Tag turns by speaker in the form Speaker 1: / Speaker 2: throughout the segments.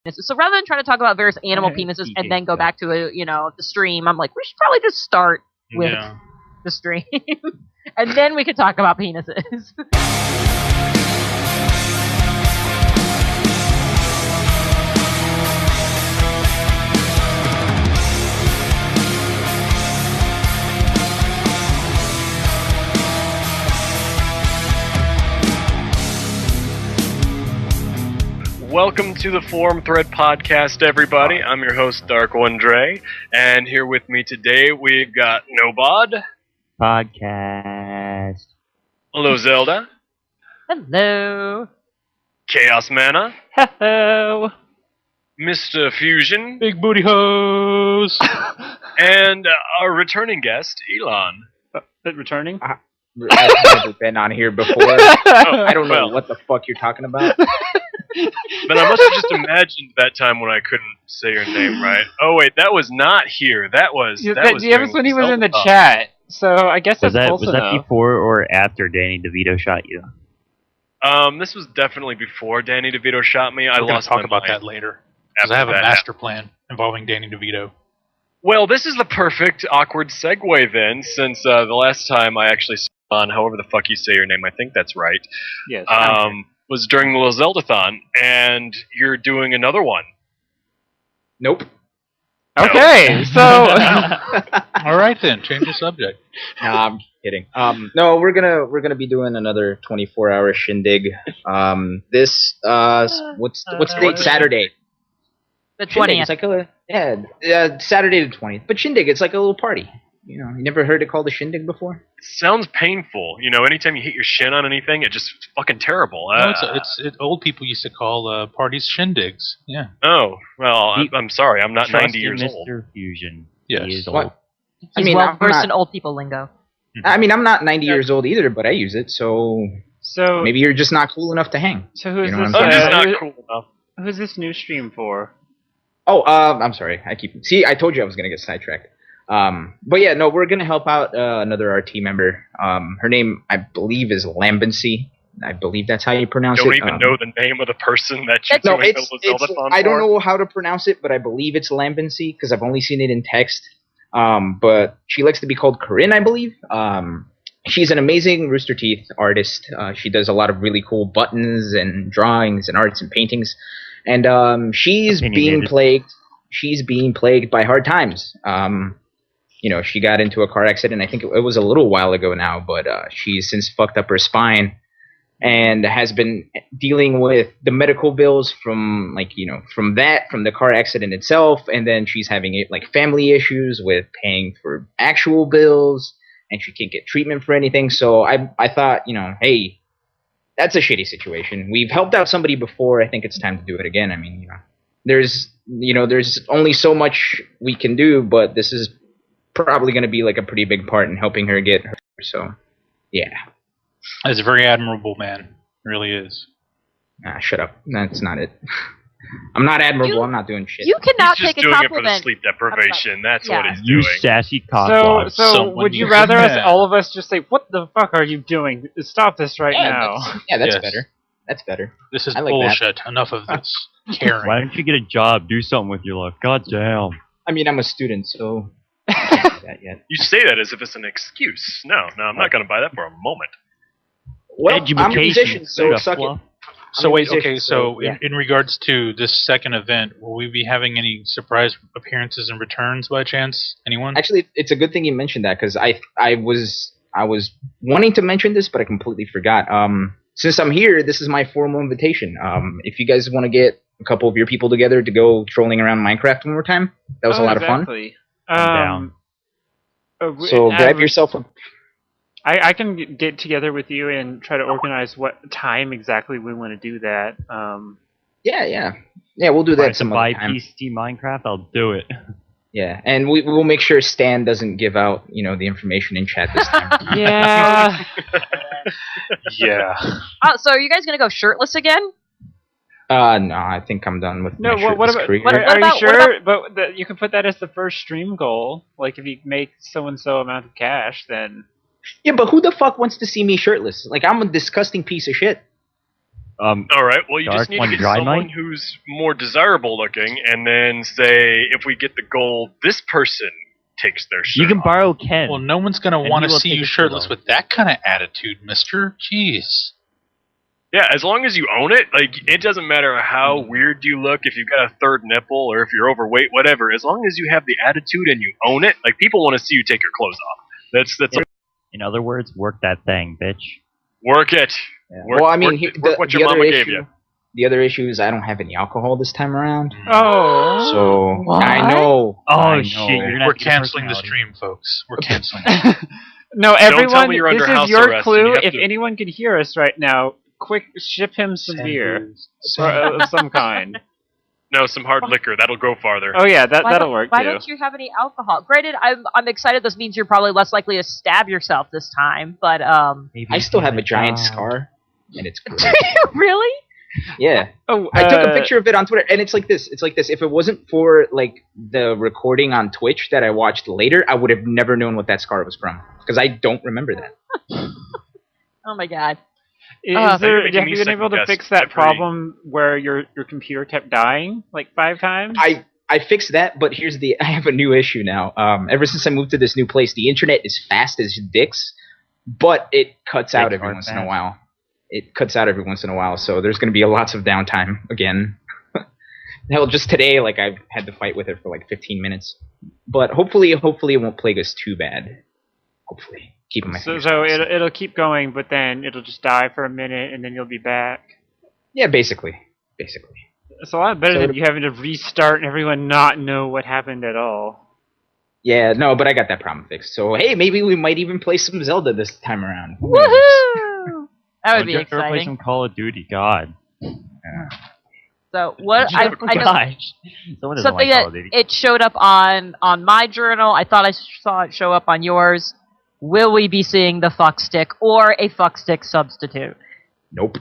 Speaker 1: So rather than trying to talk about various animal penises and then go back to the stream, I'm like, we should probably just start with the stream, and then we could talk about penises.
Speaker 2: Welcome to the Forum Thread Podcast, everybody. I'm your host, Dark One Dre, and here with me today we've got Nobod.
Speaker 3: Podcast.
Speaker 2: Hello, Zelda.
Speaker 1: Hello.
Speaker 2: Chaos Mana.
Speaker 1: Hello.
Speaker 2: Mr. Fusion.
Speaker 4: Big booty hose.
Speaker 2: And our returning guest, Elon.
Speaker 4: Returning?
Speaker 5: I've never been on here before. I don't know what the fuck you're talking about.
Speaker 2: But I must have just imagined that time when I couldn't say your name right. Oh wait, that was not here. That was
Speaker 4: Yeah, that was when he was in the chat. So I guess
Speaker 3: was
Speaker 4: that's
Speaker 3: that before or after Danny DeVito shot you?
Speaker 2: This was definitely before Danny DeVito shot me.
Speaker 4: We're going to talk about that later. Because I have a master plan involving Danny DeVito.
Speaker 2: Well, this is the perfect awkward segue then, since the last time I actually saw on however the fuck you say your name, I think that's right.
Speaker 4: Yes.
Speaker 2: Was during the Little Zeldathon, and you're doing another one.
Speaker 5: Nope.
Speaker 4: Okay, so all right then, change the subject.
Speaker 5: No, I'm kidding. No, we're gonna be doing another 24-hour shindig. What's the date? Saturday.
Speaker 1: The
Speaker 5: Shindig,
Speaker 1: 20th.
Speaker 5: it's like Saturday the 20th. But shindig, it's like a little party. You never heard it called a shindig before?
Speaker 2: It sounds painful. Anytime you hit your shin on anything, it's fucking terrible.
Speaker 4: No, it's old people used to call parties shindigs. Yeah.
Speaker 2: Oh, well, I'm sorry. I'm not 90 years
Speaker 3: Mr.
Speaker 2: old.
Speaker 3: Fusion.
Speaker 4: Yes.
Speaker 3: He is old.
Speaker 5: What?
Speaker 1: He's well versed in old people lingo.
Speaker 5: I mean, I'm not 90 years old either, but I use it, so maybe you're just not cool enough to hang.
Speaker 6: So who's
Speaker 5: You know
Speaker 6: this?
Speaker 5: what
Speaker 2: I'm just not cool enough.
Speaker 6: Who's this new stream for?
Speaker 5: Oh, I'm sorry. I told you I was gonna get sidetracked. But yeah, no, we're gonna help out another RT member. Her name, I believe, is Lambency. I believe that's how you pronounce
Speaker 2: Don't
Speaker 5: it.
Speaker 2: even know the name of the person that you're
Speaker 5: No,
Speaker 2: doing
Speaker 5: it's.
Speaker 2: the Zeldathon
Speaker 5: I don't
Speaker 2: for.
Speaker 5: know how to pronounce it, but I believe it's Lambency because I've only seen it in text. But she likes to be called Corinne, I believe. She's an amazing Rooster Teeth artist. She does a lot of really cool buttons and drawings and arts and paintings. And she's being plagued by hard times. She got into a car accident. I think it was a little while ago now, but she's since fucked up her spine and has been dealing with the medical bills from the car accident itself, and then she's having family issues with paying for actual bills, and she can't get treatment for anything. So I thought, hey, that's a shitty situation. We've helped out somebody before. I think it's time to do it again. I mean, there's only so much we can do, but this is probably going to be like a pretty big part in helping her get her. So, yeah.
Speaker 4: It's a very admirable man. It really is.
Speaker 5: Shut up. That's not it. I'm not admirable. I'm not doing shit.
Speaker 1: You cannot
Speaker 2: He's just
Speaker 1: take a
Speaker 2: doing it for
Speaker 1: compliment.
Speaker 2: the sleep deprivation. That's what he's
Speaker 3: You
Speaker 2: doing.
Speaker 3: sassy
Speaker 6: So
Speaker 3: cockblock.
Speaker 6: would you rather all of us just say, "What the fuck are you doing? Stop this right now"?
Speaker 5: That's
Speaker 4: Yes.
Speaker 5: better. That's better.
Speaker 4: This is
Speaker 5: I like
Speaker 4: bullshit. Enough of this caring.
Speaker 3: Why don't you get a job? Do something with your life. God damn.
Speaker 5: I mean, I'm a student, so I can't do that yet.
Speaker 2: You say that as if it's an excuse. No, I'm not going to buy that for a moment.
Speaker 5: Well, I'm a
Speaker 3: Education.
Speaker 5: musician, so
Speaker 3: Straight
Speaker 5: suck
Speaker 3: up
Speaker 5: it.
Speaker 4: So
Speaker 5: I'm a
Speaker 4: wait,
Speaker 5: musician,
Speaker 4: okay, so
Speaker 5: yeah.
Speaker 4: in regards to this second event, will we be having any surprise appearances and returns by chance? Anyone?
Speaker 5: Actually, it's a good thing you mentioned that because I was wanting to mention this, but I completely forgot. Since I'm here, this is my formal invitation. If you guys want to get a couple of your people together to go trolling around Minecraft one more time, that was a lot of fun.
Speaker 3: down.
Speaker 5: So grab yourself a.
Speaker 6: I can get together with you and try to organize what time exactly we want to do that.
Speaker 5: Yeah, we'll do that some
Speaker 3: buy
Speaker 5: other time.
Speaker 3: PC Minecraft, I'll do it.
Speaker 5: Yeah, and we'll make sure Stan doesn't give out, the information in chat this time.
Speaker 6: Yeah.
Speaker 4: Yeah.
Speaker 1: So are you guys gonna go shirtless again?
Speaker 5: No, I think I'm done with
Speaker 6: No,
Speaker 5: my
Speaker 6: what
Speaker 5: shirtless
Speaker 6: about?
Speaker 5: career.
Speaker 6: Are
Speaker 1: about-
Speaker 6: you sure? But you can put that as the first stream goal. Like if you make so and so amount of cash, then
Speaker 5: Yeah, but who the fuck wants to see me shirtless? Like, I'm a disgusting piece of shit.
Speaker 2: All right. Well, you just
Speaker 3: Dark
Speaker 2: need
Speaker 3: one,
Speaker 2: to get
Speaker 3: dry
Speaker 2: someone
Speaker 3: mic?
Speaker 2: who's more desirable looking, and then say, if we get the gold, this person takes their shirt
Speaker 3: You can
Speaker 2: off.
Speaker 3: borrow Ken.
Speaker 4: Well, no one's gonna
Speaker 3: And
Speaker 4: want
Speaker 3: he
Speaker 4: to
Speaker 3: will
Speaker 4: see
Speaker 3: take
Speaker 4: you
Speaker 3: his
Speaker 4: shirtless
Speaker 3: shirt
Speaker 4: with that kind of attitude, mister. Jeez.
Speaker 2: Yeah, as long as you own it, like it doesn't matter how weird you look, if you've got a third nipple or if you're overweight, whatever. As long as you have the attitude and you own it, like people want to see you take your clothes off. That's
Speaker 3: In other words, work that thing, bitch.
Speaker 2: work it.
Speaker 5: Yeah.
Speaker 2: Work,
Speaker 5: Well, I mean,
Speaker 2: work what your
Speaker 5: other
Speaker 2: mama
Speaker 5: issue,
Speaker 2: gave you.
Speaker 5: The other issue is I don't have any alcohol this time around.
Speaker 6: Oh.
Speaker 5: So
Speaker 1: What?
Speaker 5: I know.
Speaker 3: Oh
Speaker 5: I
Speaker 3: shit!
Speaker 5: know.
Speaker 3: You're gonna
Speaker 4: We're
Speaker 3: have to get a
Speaker 4: canceling the
Speaker 3: personality.
Speaker 4: stream, folks. We're canceling.
Speaker 6: No,
Speaker 2: tell
Speaker 6: everyone,
Speaker 2: me you're
Speaker 6: this
Speaker 2: under
Speaker 6: is
Speaker 2: house
Speaker 6: your
Speaker 2: arrest and
Speaker 6: clue.
Speaker 2: you have
Speaker 6: If
Speaker 2: to-
Speaker 6: anyone could hear us right now, quick, ship him some beer of some kind.
Speaker 2: No, some hard liquor. That'll go farther.
Speaker 6: Oh yeah,
Speaker 1: Why
Speaker 6: that'll
Speaker 1: don't-
Speaker 6: work
Speaker 1: Why
Speaker 6: too.
Speaker 1: don't you have any alcohol? Granted, I'm excited. This means you're probably less likely to stab yourself this time. But
Speaker 3: Maybe
Speaker 5: I still
Speaker 3: give
Speaker 5: have
Speaker 3: it
Speaker 5: a giant
Speaker 3: job.
Speaker 5: scar, and it's great.
Speaker 1: really?
Speaker 5: Yeah.
Speaker 6: Oh,
Speaker 5: I took a picture of it on Twitter, and it's like this. It's like this. If it wasn't for like the recording on Twitch that I watched later, I would have never known what that scar was from because I don't remember that.
Speaker 1: Oh my god.
Speaker 6: Is
Speaker 2: you're
Speaker 6: there,
Speaker 2: making
Speaker 6: have
Speaker 2: me
Speaker 6: you been
Speaker 2: second
Speaker 6: able to
Speaker 2: guess
Speaker 6: fix that
Speaker 2: every-
Speaker 6: problem where your computer kept dying like 5 times?
Speaker 5: I fixed that, but I have a new issue now. Ever since I moved to this new place, the internet is fast as dicks, but it cuts out
Speaker 3: Dicks
Speaker 5: every
Speaker 3: aren't
Speaker 5: once in a
Speaker 3: fast.
Speaker 5: while. It cuts out every once in a while, so there's going to be lots of downtime again. Hell, just today, like I've had to fight with it for like 15 minutes. But hopefully it won't plague us too bad. Hopefully, keeping my
Speaker 6: So,
Speaker 5: fingers
Speaker 6: so
Speaker 5: crossed.
Speaker 6: it'll keep going, but then it'll just die for a minute, and then you'll be back.
Speaker 5: Yeah, basically.
Speaker 6: It's a lot better
Speaker 5: So
Speaker 6: than you having to restart and everyone not know what happened at all.
Speaker 5: Yeah, no, but I got that problem fixed. So hey, maybe we might even play some Zelda this time around. Who knows?
Speaker 1: Woohoo! That would
Speaker 3: Don't
Speaker 1: be
Speaker 3: you have to play
Speaker 1: exciting.
Speaker 3: some Call of Duty? God.
Speaker 1: So what I know
Speaker 3: Gosh. Someone doesn't
Speaker 1: something
Speaker 3: like Call
Speaker 1: that
Speaker 3: of Duty.
Speaker 1: it showed up on my journal. I thought I saw it show up on yours. Will we be seeing the fuck stick or a fuck stick substitute?
Speaker 5: Nope.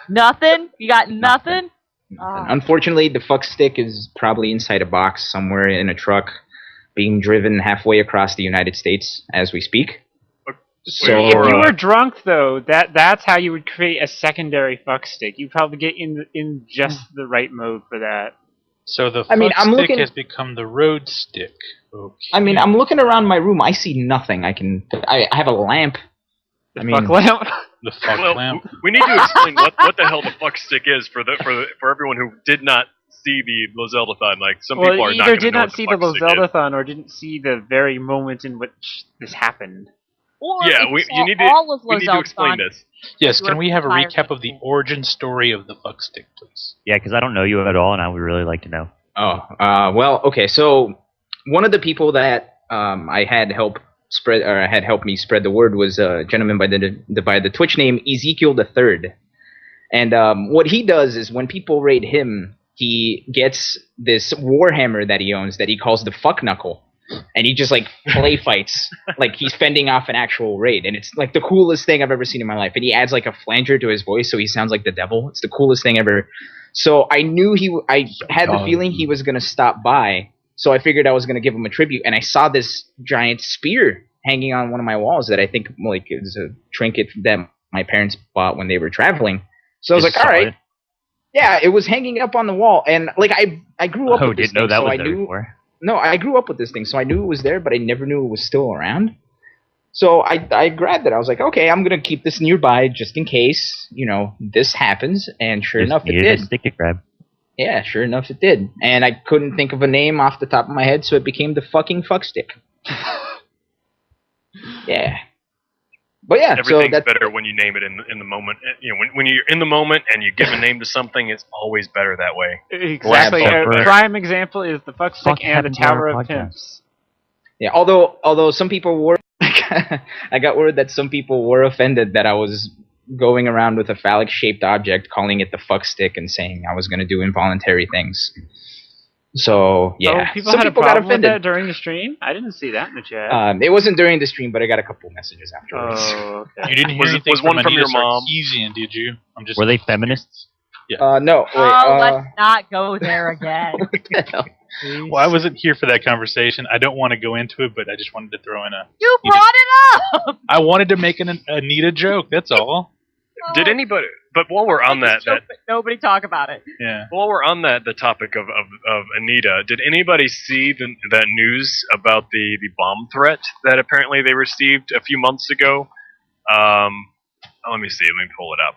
Speaker 1: Nothing? You got nothing?
Speaker 5: Unfortunately, the fuck stick is probably inside a box somewhere in a truck, being driven halfway across the United States as we speak. So
Speaker 6: If you were drunk, though, that's how you would create a secondary fuck stick. You probably get in just the right mode for that.
Speaker 4: So the
Speaker 5: I mean,
Speaker 4: fuck
Speaker 5: I'm
Speaker 4: stick
Speaker 5: looking-
Speaker 4: has become the road stick. Okay.
Speaker 5: I mean, I'm looking around my room. I see nothing. I have a lamp.
Speaker 6: The
Speaker 5: I mean-
Speaker 6: fuck lamp.
Speaker 4: The fuck
Speaker 2: Well,
Speaker 4: lamp.
Speaker 2: we need to explain what the hell the fuck stick is for everyone who did not see the Zelda-thon. Like some people
Speaker 6: Well,
Speaker 2: are not
Speaker 6: either
Speaker 2: going to
Speaker 6: did
Speaker 2: know
Speaker 6: not
Speaker 2: what
Speaker 6: see
Speaker 2: the
Speaker 6: the
Speaker 2: fuck stick is.
Speaker 6: Zelda-thon or didn't see the very moment in which this happened.
Speaker 1: Or
Speaker 2: Yeah,
Speaker 1: if
Speaker 2: we
Speaker 1: saw
Speaker 2: need to
Speaker 1: all of
Speaker 2: we need to explain
Speaker 1: Zelda-thon,
Speaker 2: this.
Speaker 4: Yes,
Speaker 1: you
Speaker 4: can
Speaker 1: are
Speaker 4: we have a
Speaker 1: tired
Speaker 4: recap
Speaker 1: of
Speaker 4: of the
Speaker 1: it.
Speaker 4: origin story of the fuck stick, please?
Speaker 3: Yeah, because I don't know you at all, and I would really like to know.
Speaker 5: Oh, well, okay. So one of the people that I had helped me spread the word was a gentleman by the Twitch name Ezekiel III. And what he does is when people raid him, he gets this Warhammer that he owns that he calls the Fuck Knuckle. And he just like play fights like he's fending off an actual raid, and it's like the coolest thing I've ever seen in my life. And he adds like a flanger to his voice, so he sounds like the devil. It's the coolest thing ever. So I knew I had the feeling he was gonna stop by, so I figured I was gonna give him a tribute. And I saw this giant spear hanging on one of my walls that I think like is a trinket that my parents bought when they were traveling. So I was
Speaker 3: Just
Speaker 5: like, all
Speaker 3: saw
Speaker 5: right.
Speaker 3: it.
Speaker 5: Yeah, it was hanging up on the wall, and like I grew up
Speaker 3: Oh,
Speaker 5: with this
Speaker 3: didn't know
Speaker 5: thing,
Speaker 3: that
Speaker 5: so
Speaker 3: was
Speaker 5: I
Speaker 3: there
Speaker 5: knew.
Speaker 3: before.
Speaker 5: No, I grew up with this thing, so I knew it was there, but I never knew it was still around. So I grabbed it. I was like, okay, I'm gonna keep this nearby just in case, this happens. And sure
Speaker 3: Just
Speaker 5: enough, it
Speaker 3: needed
Speaker 5: did.
Speaker 3: a stick to grab.
Speaker 5: Yeah, sure enough, it did. And I couldn't think of a name off the top of my head, so it became the fucking fuck stick. Yeah. But yeah, so
Speaker 2: Everything's
Speaker 5: that's
Speaker 2: better when you name it in the moment. When you're in the moment and you give a name to something, it's always better that way.
Speaker 6: Exactly.
Speaker 3: Grab
Speaker 6: A
Speaker 3: fucker.
Speaker 6: prime example is the fuck stick
Speaker 3: Fuck
Speaker 6: and the
Speaker 3: happened to our
Speaker 6: Tower of
Speaker 3: podcast.
Speaker 6: Pimps.
Speaker 5: yeah. Although some people were, I got word that some people were offended that I was going around with a phallic-shaped object, calling it the fuck stick, and saying I was going to do involuntary things. So yeah,
Speaker 6: So people
Speaker 5: some
Speaker 6: had a
Speaker 5: people got
Speaker 6: problem with that
Speaker 5: offended.
Speaker 6: during the stream? I didn't see that in the chat.
Speaker 5: It wasn't during the stream, but I got a couple messages afterwards.
Speaker 6: Oh, okay.
Speaker 4: You didn't hear
Speaker 2: Was-
Speaker 4: anything
Speaker 2: was one from
Speaker 4: Anita
Speaker 2: your mom?
Speaker 4: Sarkeesian, did you? I'm just
Speaker 3: Were they feminists?
Speaker 5: No, wait.
Speaker 1: Oh, let's not go there again.
Speaker 5: what the hell?
Speaker 4: Well, I wasn't here for that conversation. I don't want to go into it, but I just wanted to throw in a.
Speaker 1: You brought it up!
Speaker 4: I wanted to make an Anita joke. That's all.
Speaker 2: Did anybody? But while we're on that,
Speaker 1: nobody talk about it.
Speaker 4: Yeah.
Speaker 2: While we're on the topic of Anita, did anybody see that news about the bomb threat that apparently they received a few months ago? Let me see. Let me pull it up.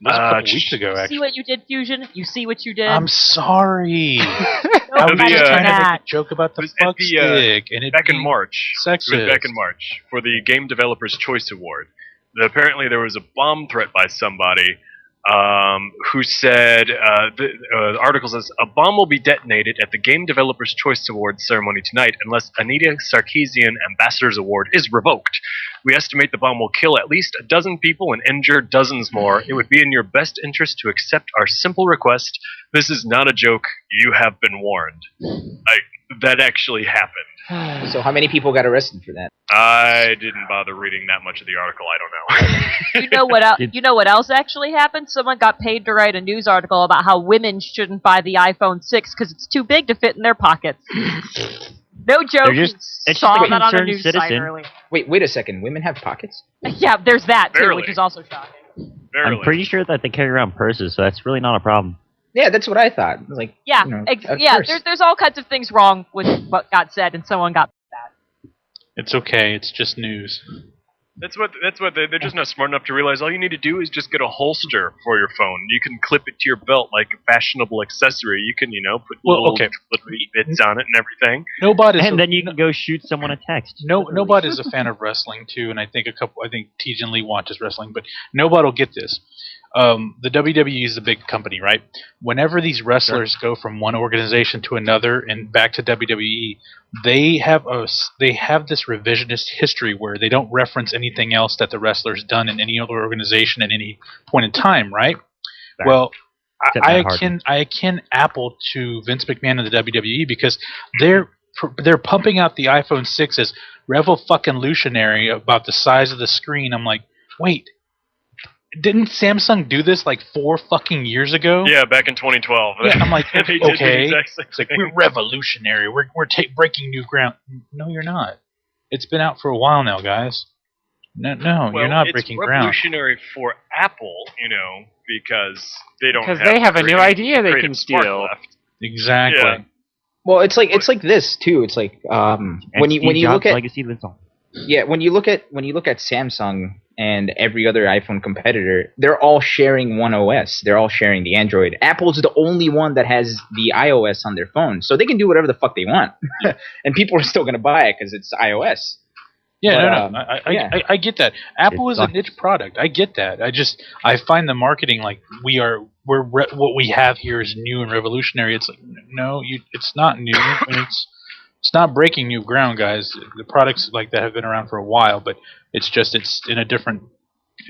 Speaker 4: That was a couple weeks ago, actually.
Speaker 1: See what you did, Fusion? You see what you did?
Speaker 4: I'm sorry.
Speaker 1: I
Speaker 4: was just trying to make a joke about the fuck stick. And
Speaker 2: back in March.
Speaker 4: Sexist.
Speaker 2: It was back in March for the Game Developers Choice Award. Apparently there was a bomb threat by somebody who said, the article says, a bomb will be detonated at the Game Developers Choice Awards ceremony tonight unless Anita Sarkeesian Ambassador's Award is revoked. We estimate the bomb will kill at least 12 people and injure dozens more. It would be in your best interest to accept our simple request. This is not a joke. You have been warned. That actually happened.
Speaker 5: So how many people got arrested for that?
Speaker 2: I didn't bother reading that much of the article. I don't know.
Speaker 1: You know what else actually happened? Someone got paid to write a news article about how women shouldn't buy the iPhone 6 because it's too big to fit in their pockets. No joke. Saw that on a news site earlier.
Speaker 5: Wait a second. Women have pockets?
Speaker 1: Yeah, there's that too,
Speaker 2: Barely.
Speaker 1: which is also shocking.
Speaker 2: Barely.
Speaker 3: I'm pretty sure that they carry around purses, so that's really not a problem.
Speaker 5: Yeah, that's what I thought. Like,
Speaker 1: yeah,
Speaker 5: you know,
Speaker 1: there's all kinds of things wrong with what got said, and someone got that.
Speaker 4: It's okay. It's just news.
Speaker 2: That's what they're just not smart enough to realize. All you need to do is just get a holster for your phone. You can clip it to your belt like a fashionable accessory. You can, put little bits on it and everything.
Speaker 3: Then you can go shoot someone a text.
Speaker 4: Nobot is a fan of wrestling too, and I think Tej and Lee watches wrestling, but Nobot will get this. The WWE is a big company, right? Whenever these wrestlers go from one organization to another and back to WWE, they have this revisionist history where they don't reference anything else that the wrestler's done in any other organization at any point in time, right? Sorry. Well, I akin Apple to Vince McMahon and the WWE because they're pumping out the iPhone 6 as revolutionary about the size of the screen. I'm like, wait. Didn't Samsung do this like 4 fucking years ago?
Speaker 2: Yeah, back in 2012.
Speaker 4: Yeah, I'm like, okay, it's like we're revolutionary. We're breaking new ground. No, you're not. It's been out for a while now, guys. No, you're not breaking ground.
Speaker 2: It's revolutionary for Apple, because they don't.
Speaker 6: Because they have a new idea they can steal.
Speaker 2: Left.
Speaker 4: Exactly.
Speaker 2: Yeah.
Speaker 5: Well, it's like this too. It's like when you look at
Speaker 3: legacy lives on.
Speaker 5: Yeah, when you look at Samsung and every other iPhone competitor, they're all sharing one OS. They're all sharing the Android. Apple's the only one that has the iOS on their phone, so they can do whatever the fuck they want, and people are still going to buy it because it's iOS.
Speaker 4: Yeah, I get that. Apple is a niche product. I get that. I find the marketing like what we have here is new and revolutionary. It's like no, it's not new. And it's not breaking new ground, guys. The products like that have been around for a while, but it's in a different,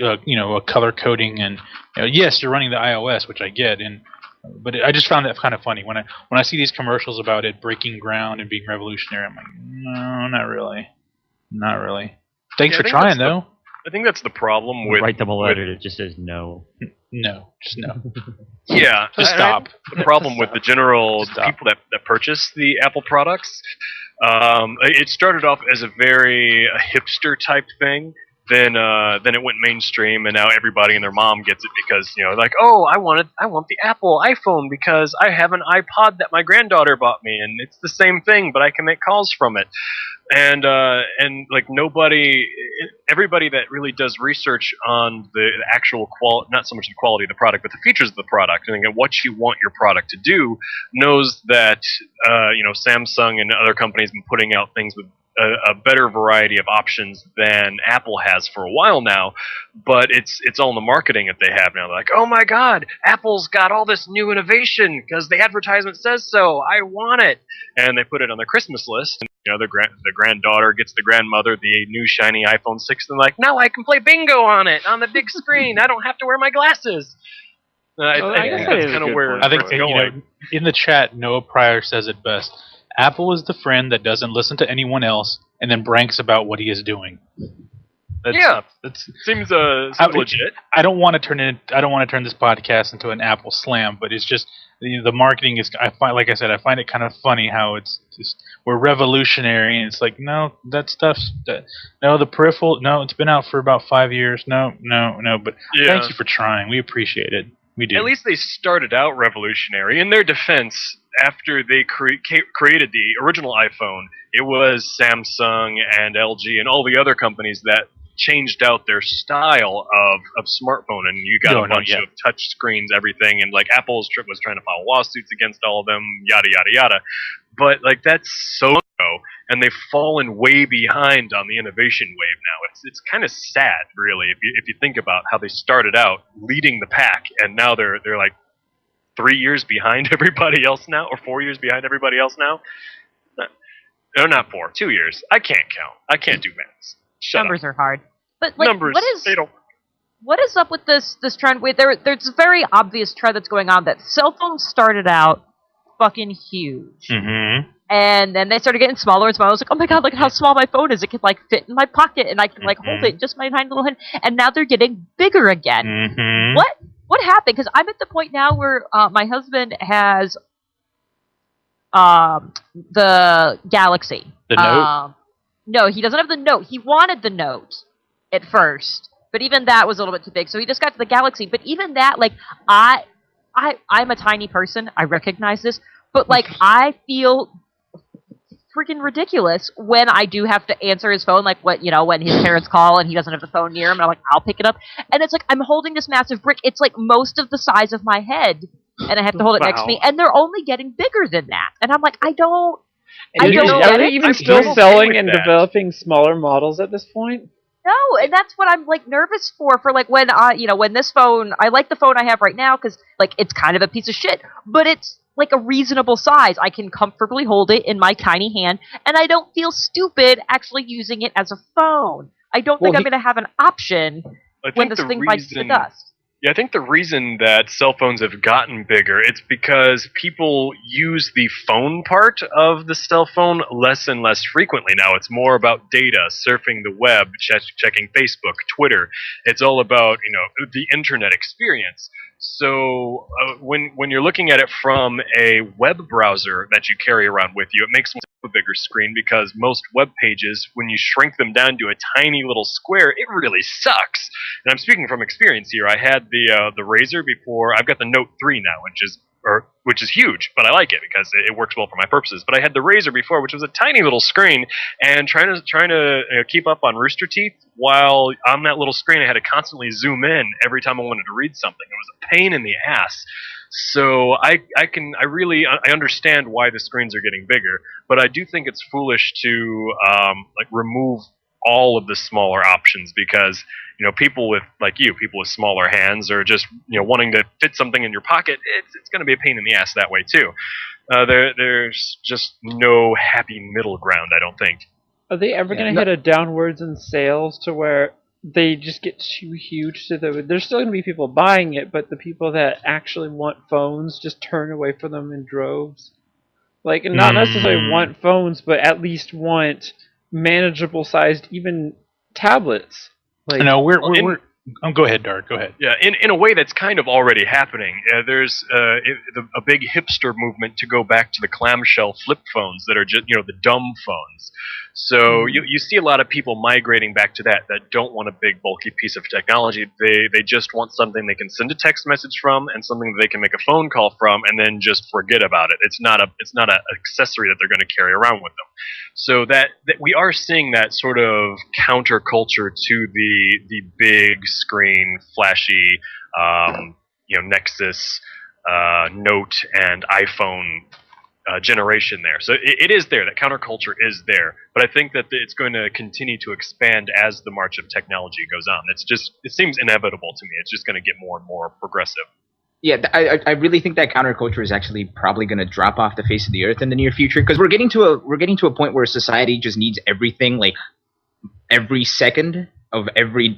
Speaker 4: a color coding, and yes, you're running the iOS, which I get, but I just found that kind of funny when I see these commercials about it breaking ground and being revolutionary. I'm like, no, not really. Thanks for trying, though.
Speaker 2: I think that's the problem with.
Speaker 3: Write them a letter that just says no.
Speaker 4: No, just no.
Speaker 2: Yeah,
Speaker 4: just stop.
Speaker 2: The problem with the general people that purchase the Apple products, it started off as a very hipster type thing. Then it went mainstream, and now everybody and their mom gets it because like, oh, I want the Apple iPhone because I have an iPod that my granddaughter bought me, and it's the same thing, but I can make calls from it. And like everybody that really does research on the actual quality, not so much the quality of the product, but the features of the product and what you want your product to do, knows that Samsung and other companies have been putting out things with a better variety of options than Apple has for a while now, but it's all in the marketing that they have now. They're like, oh my God, Apple's got all this new innovation because the advertisement says so. I want it, and they put it on their Christmas list. And, the granddaughter gets the grandmother the new shiny iPhone 6, and they're like, now I can play bingo on it on the big screen. I don't have to wear my glasses. I think that's kind of where it's going.
Speaker 4: In the chat, Noah Pryor says it best. Apple is the friend that doesn't listen to anyone else and then branks about what he is doing.
Speaker 2: That seems legit.
Speaker 4: I don't want to turn this podcast into an Apple slam, but it's just the marketing is. I find it kind of funny how it's just we're revolutionary, and it's like, no, that stuff's no, the peripheral, no, it's been out for about 5 years. No. But thank you for trying. We appreciate it. We do.
Speaker 2: At least they started out revolutionary. In their defense, after they created the original iPhone, it was Samsung and LG and all the other companies that changed out their style of smartphone, and you got a bunch of touch screens, everything, and like Apple's was trying to file lawsuits against all of them, yada yada yada. But like that's so long ago, and they've fallen way behind on the innovation wave now. It's kind of sad, really, if you think about how they started out leading the pack, and now they're like 3 years behind everybody else now, or 4 years behind everybody else now. No, not 4, 2 years. I can't count. I can't do maths.
Speaker 1: Numbers are hard. But like,
Speaker 2: Numbers,
Speaker 1: what is up with this trend? There's a very obvious trend that's going on that cell phones started out fucking huge.
Speaker 4: Mm-hmm.
Speaker 1: And then they started getting smaller and smaller. I was like, oh my god, look at how small my phone is. It can like fit in my pocket and I can like hold it in just my tiny little hand. And now they're getting bigger again.
Speaker 4: Mm-hmm.
Speaker 1: What happened? Because I'm at the point now where my husband has the Galaxy.
Speaker 4: The Note?
Speaker 1: No, he doesn't have the Note. He wanted the Note at first, but even that was a little bit too big. So he just got to the Galaxy. But even that, like, I'm a tiny person. I recognize this. But, like, I feel freaking ridiculous when I do have to answer his phone, like, when his parents call and he doesn't have the phone near him, and I'm like, I'll pick it up. And it's like, I'm holding this massive brick. It's, like, most of the size of my head, and I have to hold it next to me. And they're only getting bigger than that. And I'm like, I don't
Speaker 6: Are they even still selling and
Speaker 2: that.
Speaker 6: developing smaller models at this point?
Speaker 1: No, and that's what I'm like nervous for like when when this phone, I like the phone I have right now because like it's kind of a piece of shit, but it's like a reasonable size. I can comfortably hold it in my tiny hand, and I don't feel stupid actually using it as a phone. I don't think I'm going to have an option when this thing bites the dust.
Speaker 2: Yeah, I think the reason that cell phones have gotten bigger, it's because people use the phone part of the cell phone less and less frequently now. It's more about data, surfing the web, checking Facebook, Twitter. It's all about, the internet experience. So when you're looking at it from a web browser that you carry around with you, it makes a bigger screen because most web pages, when you shrink them down to a tiny little square, it really sucks. And I'm speaking from experience here. I had the Razr before. I've got the Note 3 now, which is huge, but I like it because it works well for my purposes. But I had the Razr before, which was a tiny little screen, and trying to keep up on Rooster Teeth while on that little screen, I had to constantly zoom in every time I wanted to read something. It was a pain in the ass. So I understand why the screens are getting bigger, but I do think it's foolish to remove all of the smaller options because people with smaller hands or just wanting to fit something in your pocket, it's going to be a pain in the ass that way too. There's just no happy middle ground, I don't think.
Speaker 6: Are they ever going to hit a downwards in sales to where they just get too huge so that there's still going to be people buying it, but the people that actually want phones just turn away from them in droves? Like, not necessarily want phones, but at least want manageable sized even tablets. Like,
Speaker 4: no, go ahead, Dart. Go ahead.
Speaker 2: Yeah, in a way that's kind of already happening. There's a big hipster movement to go back to the clamshell flip phones that are just the dumb phones. So you see a lot of people migrating back to that don't want a big bulky piece of technology. They just want something they can send a text message from and something that they can make a phone call from and then just forget about it. It's not an accessory that they're going to carry around with them. So that we are seeing that sort of counterculture to the big screen, flashy, Nexus, Note, and iPhone generation there. So it is there. That counterculture is there. But I think that it's going to continue to expand as the march of technology goes on. It seems inevitable to me. It's just going to get more and more progressive.
Speaker 5: Yeah, I really think that counterculture is actually probably going to drop off the face of the earth in the near future because we're getting to a point where society just needs everything like every second of every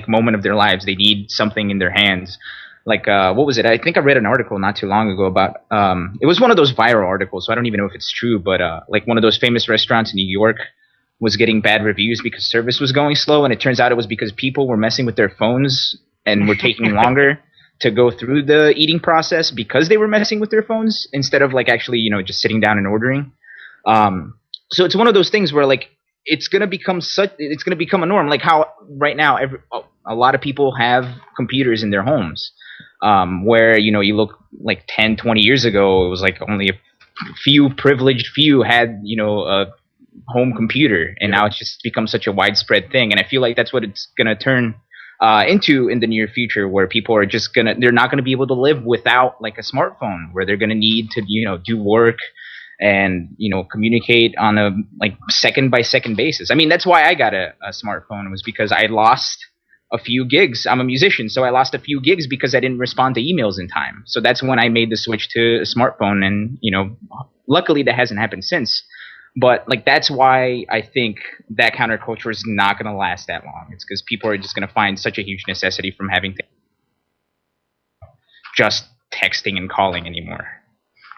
Speaker 5: moment of their lives. They need something in their hands. Like what was it? I think I read an article not too long ago about it was one of those viral articles, so I don't even know if it's true, but one of those famous restaurants in New York was getting bad reviews because service was going slow, and it turns out it was because people were messing with their phones and were taking longer to go through the eating process because they were messing with their phones instead of actually just sitting down and ordering. So it's one of those things where like it's gonna become a norm. Like how right now a lot of people have computers in their homes, where you look like 10, 20 years ago, it was like only a privileged few had a home computer, and now it's just become such a widespread thing. And I feel like that's what it's gonna turn into in the near future, where people are just they're not gonna be able to live without like a smartphone, where they're gonna need to do work and communicate on a like second by second basis. I mean, that's why I got a smartphone, was because I lost a few gigs. I'm a musician, so I lost a few gigs because I didn't respond to emails in time. So that's when I made the switch to a smartphone, and luckily that hasn't happened since. But like that's why I think that counterculture is not going to last that long. It's because people are just going to find such a huge necessity from having to just texting and calling anymore.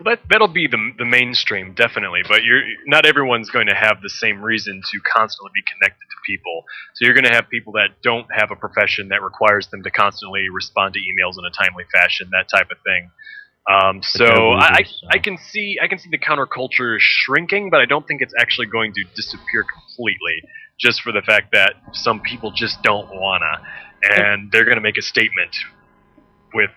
Speaker 2: Well, that'll be the mainstream, definitely. But not everyone's going to have the same reason to constantly be connected to people. So you're going to have people that don't have a profession that requires them to constantly respond to emails in a timely fashion, that type of thing. So I can see the counterculture shrinking, but I don't think it's actually going to disappear completely. Just for the fact that some people just don't wanna, and they're going to make a statement with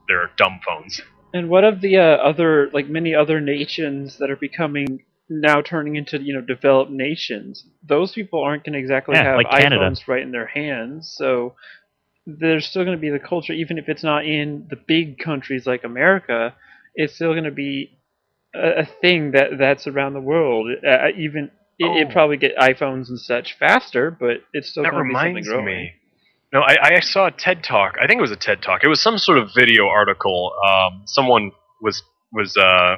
Speaker 2: their dumb phones.
Speaker 6: And what of the other, like many other nations that are now turning into developed nations? Those people aren't going to exactly have
Speaker 3: like
Speaker 6: iPhones right in their hands, so there's still going to be the culture, even if it's not in the big countries like America. It's still going to be a thing that's around the world. It probably get iPhones and such faster, but it's still going to be something growing. Me.
Speaker 2: No, I saw a TED Talk. I think it was a TED Talk. It was some sort of video article. Someone was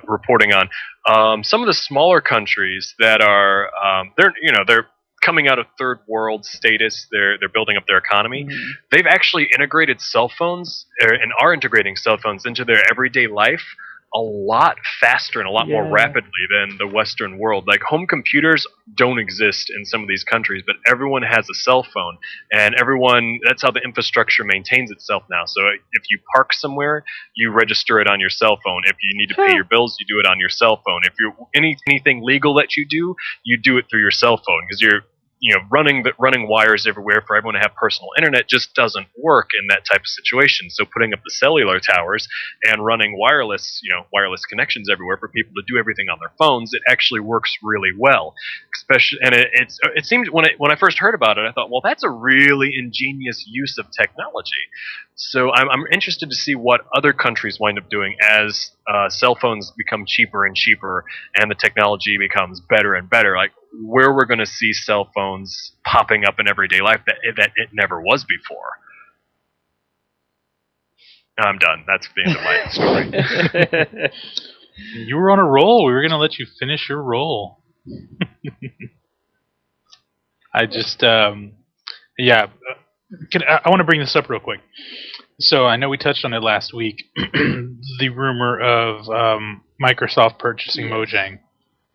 Speaker 2: reporting on some of the smaller countries that are they're coming out of third world status. They're building up their economy. Mm-hmm. They've actually integrated cell phones and are integrating cell phones into their everyday life a lot faster and a lot more rapidly than the Western world. Like home computers don't exist in some of these countries, but everyone has a cell phone, and that's how the infrastructure maintains itself now. So if you park somewhere, you register it on your cell phone. If you need to pay your bills, you do it on your cell phone. If you're anything legal that you do it through your cell phone, because you're running wires everywhere for everyone to have personal internet just doesn't work in that type of situation. So putting up the cellular towers and running wireless connections everywhere for people to do everything on their phones, it actually works really well. Especially, and it seemed when I first heard about it, I thought, well, that's a really ingenious use of technology. So I'm interested to see what other countries wind up doing as cell phones become cheaper and cheaper and the technology becomes better and better. Like where we're going to see cell phones popping up in everyday life that it never was before. I'm done. That's the end of my story.
Speaker 4: You were on a roll. We were going to let you finish your roll. I just, I want to bring this up real quick. So I know we touched on it last week. The rumor of Microsoft purchasing Mojang.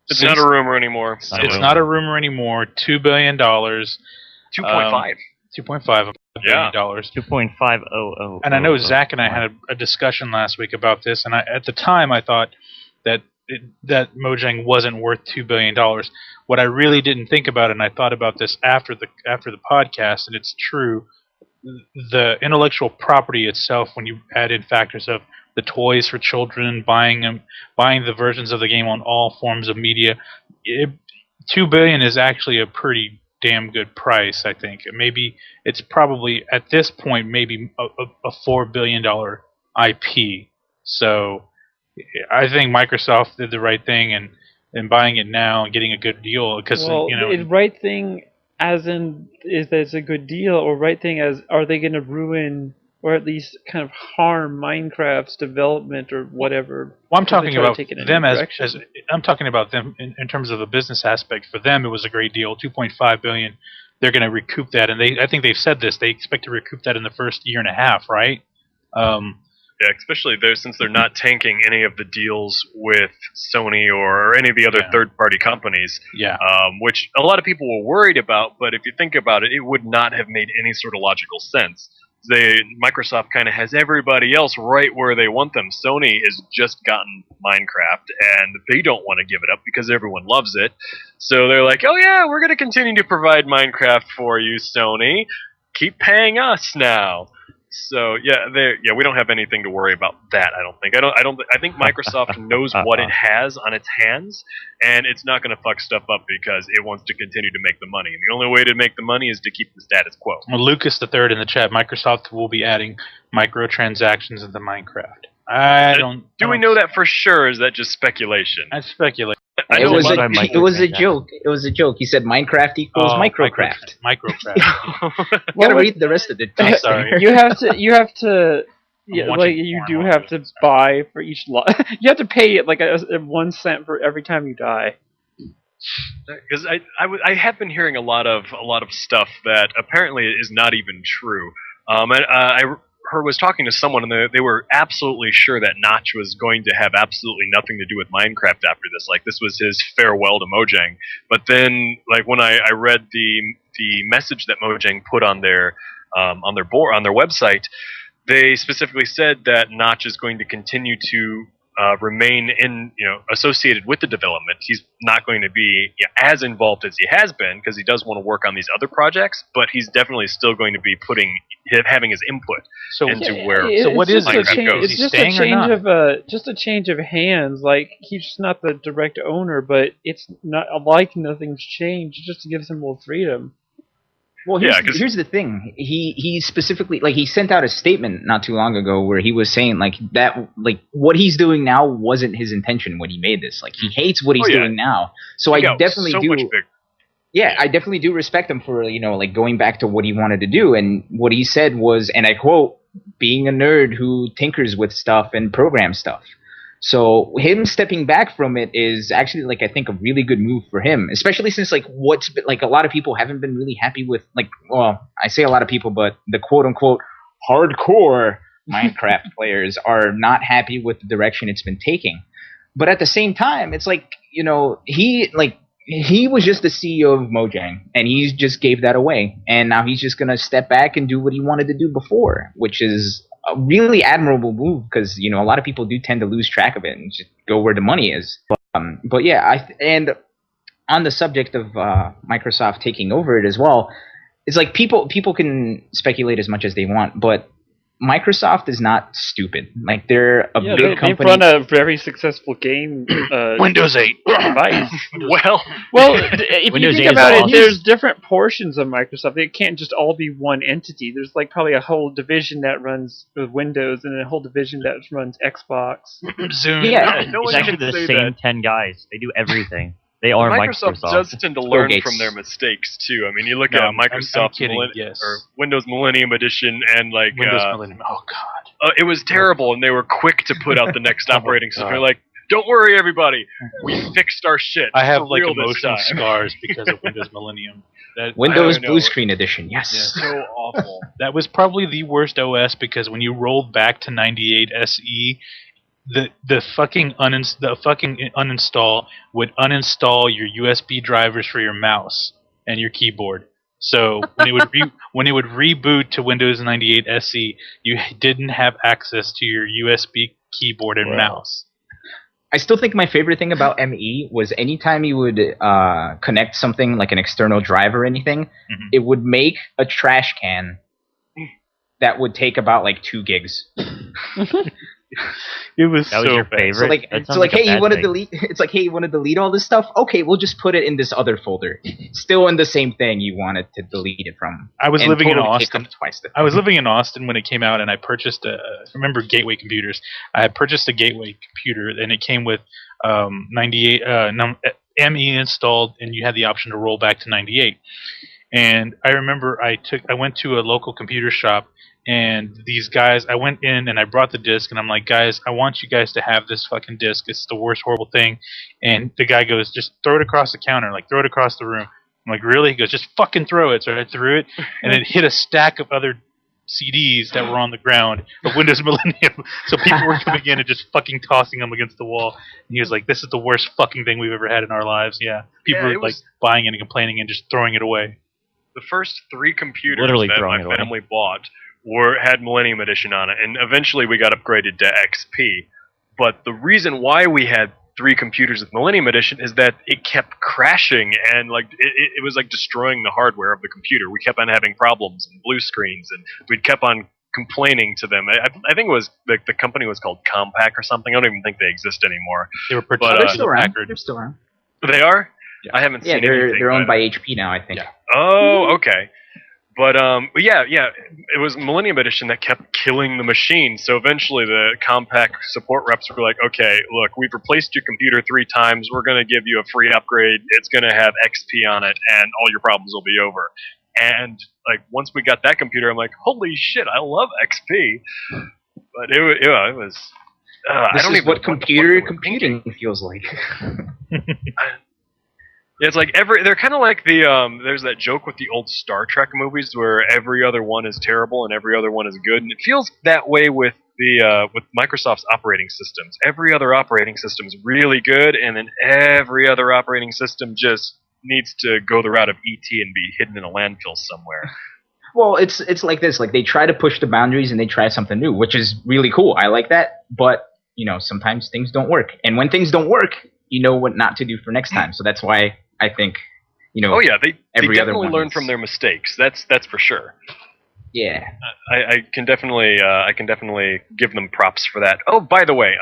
Speaker 2: It's not a rumor anymore.
Speaker 4: It's not a rumor anymore. $2 billion.
Speaker 2: 2.5.
Speaker 4: $2.5 billion.
Speaker 3: $2.500.
Speaker 4: And I know Zach and I had a discussion last week about this, and at the time I thought that Mojang wasn't worth $2 billion. What I really didn't think about, and I thought about this after the podcast, and it's true, the intellectual property itself, when you add in factors of the toys for children, buying the versions of the game on all forms of media, $2 billion is actually a pretty damn good price. I think maybe it's probably at this point maybe a $4 billion IP. So I think Microsoft did the right thing and buying it now and getting a good deal because
Speaker 6: right thing as in is that it's a good deal, or right thing as are they going to ruin or at least kind of harm Minecraft's development or whatever?
Speaker 4: Well, I'm talking about them as I'm talking about them in terms of a business aspect. For them, it was a great deal. $2.5 billion. They're going to recoup that, and I think they've said this. They expect to recoup that in the first year and a half, right?
Speaker 2: Yeah, especially since they're not tanking any of the deals with Sony or any of the other third-party companies.
Speaker 4: Yeah.
Speaker 2: Which a lot of people were worried about, but if you think about it, it would not have made any sort of logical sense. Microsoft kind of has everybody else right where they want them. Sony has just gotten Minecraft, and they don't want to give it up because everyone loves it. So they're like, "Oh yeah, we're going to continue to provide Minecraft for you, Sony. Keep paying us now." So we don't have anything to worry about that. I don't think. I think Microsoft knows what it has on its hands, and it's not going to fuck stuff up because it wants to continue to make the money. And the only way to make the money is to keep the status quo.
Speaker 4: Well, Lucas the Third in the chat. Microsoft will be adding microtransactions into Minecraft.
Speaker 2: Do we know that for sure? Or is that just speculation?
Speaker 4: That's speculation.
Speaker 5: It was a joke. It was a joke. He said Minecraft equals microcraft.
Speaker 4: Microcraft.
Speaker 5: You gotta read the rest of the text.
Speaker 4: Sorry.
Speaker 6: You have to. Yeah, like you do have to buy for each lot. You have to pay it like a 1 cent for every time you die.
Speaker 2: Because I have been hearing a lot of stuff that apparently is not even true. Was talking to someone and they were absolutely sure that Notch was going to have absolutely nothing to do with Minecraft after this. Like, this was his farewell to Mojang. But then, like, when I read the message that Mojang put on their website, they specifically said that Notch is going to continue to remain associated with the development. He's not going to be as involved as he has been because he does want to work on these other projects, but he's definitely still going to be having his input into where.
Speaker 4: So what is
Speaker 6: Minecraft
Speaker 4: goes?
Speaker 6: It's just a change of hands. Like, he's just not the direct owner, but it's not like nothing's changed. It just gives him more freedom.
Speaker 5: Well, here's the thing. He specifically, like, he sent out a statement not too long ago where he was saying that what he's doing now wasn't his intention when he made this. Like, he hates what he's doing now. So I definitely do. Yeah, I definitely do respect him for going back to what he wanted to do. And what he said was, and I quote, "being a nerd who tinkers with stuff and programs stuff." So him stepping back from it is actually, I think, a really good move for him, especially since a lot of people haven't been really happy with I say a lot of people, but the quote unquote hardcore Minecraft players are not happy with the direction it's been taking. But at the same time, it's he was just the CEO of Mojang, and he just gave that away, and now he's just gonna step back and do what he wanted to do before, which is a really admirable move because a lot of people do tend to lose track of it and just go where the money is. But yeah, and on the subject of Microsoft taking over it as well, it's like people can speculate as much as they want, but Microsoft is not stupid. Like, they're a big company.
Speaker 6: They run a very successful game.
Speaker 4: Windows 8
Speaker 6: device.
Speaker 2: Well,
Speaker 6: if you think about it, there's different portions of Microsoft. It can't just all be one entity. There's probably a whole division that runs Windows, and a whole division that runs Xbox.
Speaker 4: Zoom.
Speaker 3: Yeah, it's actually the same 10 guys. They do everything. They are Microsoft.
Speaker 2: Does tend to learn from their mistakes too. I mean, you look at Microsoft or Windows Millennium Edition and
Speaker 4: Windows Millennium. Oh god,
Speaker 2: it was terrible, and they were quick to put out the next operating system. They're like, "Don't worry, everybody, we fixed our shit."
Speaker 4: I have emotional scars because of Windows Millennium.
Speaker 5: Windows Blue Screen Edition, yes.
Speaker 2: Yeah, so awful.
Speaker 4: That was probably the worst OS because when you rolled back to 98 SE. The fucking uninstall would uninstall your USB drivers for your mouse and your keyboard. So when it would reboot to Windows 98 SE, you didn't have access to your USB keyboard and mouse.
Speaker 5: I still think my favorite thing about ME was anytime you would connect something like an external drive or anything, it would make a trash can that would take about 2 gigs.
Speaker 4: It was
Speaker 3: that was your favorite.
Speaker 5: Hey, you want to delete? It's like, hey, you want to delete all this stuff? Okay, we'll just put it in this other folder. Still in the same thing you wanted to delete it from.
Speaker 4: I was living in Austin. I was living in Austin when it came out, and I purchased remember Gateway computers. I had purchased a Gateway computer, and it came with 98 ME installed, and you had the option to roll back to 98. And I remember I went to a local computer shop. And these guys, I went in and I brought the disc, and I'm like, guys, I want you guys to have this fucking disc. It's the worst horrible thing. And the guy goes, just throw it across the counter, throw it across the room. I'm like, really? He goes, just fucking throw it. So I threw it, and it hit a stack of other CDs that were on the ground of Windows Millennium. So people were coming in and just fucking tossing them against the wall. And he was like, this is the worst fucking thing we've ever had in our lives. Yeah. People were buying it and complaining and just throwing it away.
Speaker 2: The first 3 computers that my family bought had Millennium Edition on it, and eventually we got upgraded to XP. But the reason why we had 3 computers with Millennium Edition is that it kept crashing, and like it was like destroying the hardware of the computer. We kept on having problems and blue screens, and we kept on complaining to them. I think it was the company was called Compaq or something. I don't even think they exist anymore.
Speaker 4: They were
Speaker 5: they're still around. They're still around.
Speaker 2: They are?
Speaker 4: Yeah.
Speaker 2: I haven't seen
Speaker 5: they're
Speaker 2: anything.
Speaker 5: They're owned by HP now, I think.
Speaker 4: Yeah.
Speaker 2: Oh, okay. But yeah, it was Millennium Edition that kept killing the machine. So eventually the Compaq support reps were like, okay, look, we've replaced your computer 3 times. We're going to give you a free upgrade. It's going to have XP on it, and all your problems will be over. And like once we got that computer, I'm like, holy shit, I love XP. But it was.
Speaker 5: This is what computing feels like.
Speaker 2: It's like they're kind of like there's that joke with the old Star Trek movies where every other one is terrible and every other one is good, and it feels that way with with Microsoft's operating systems. Every other operating system is really good, and then every other operating system just needs to go the route of ET and be hidden in a landfill somewhere.
Speaker 5: Well, it's like this. Like they try to push the boundaries and they try something new, which is really cool. I like that, but sometimes things don't work, and when things don't work, you know what not to do for next time. So that's why I think, oh yeah, they
Speaker 2: definitely learn from their mistakes. That's for sure.
Speaker 5: Yeah,
Speaker 2: I can definitely give them props for that. Oh, by the way,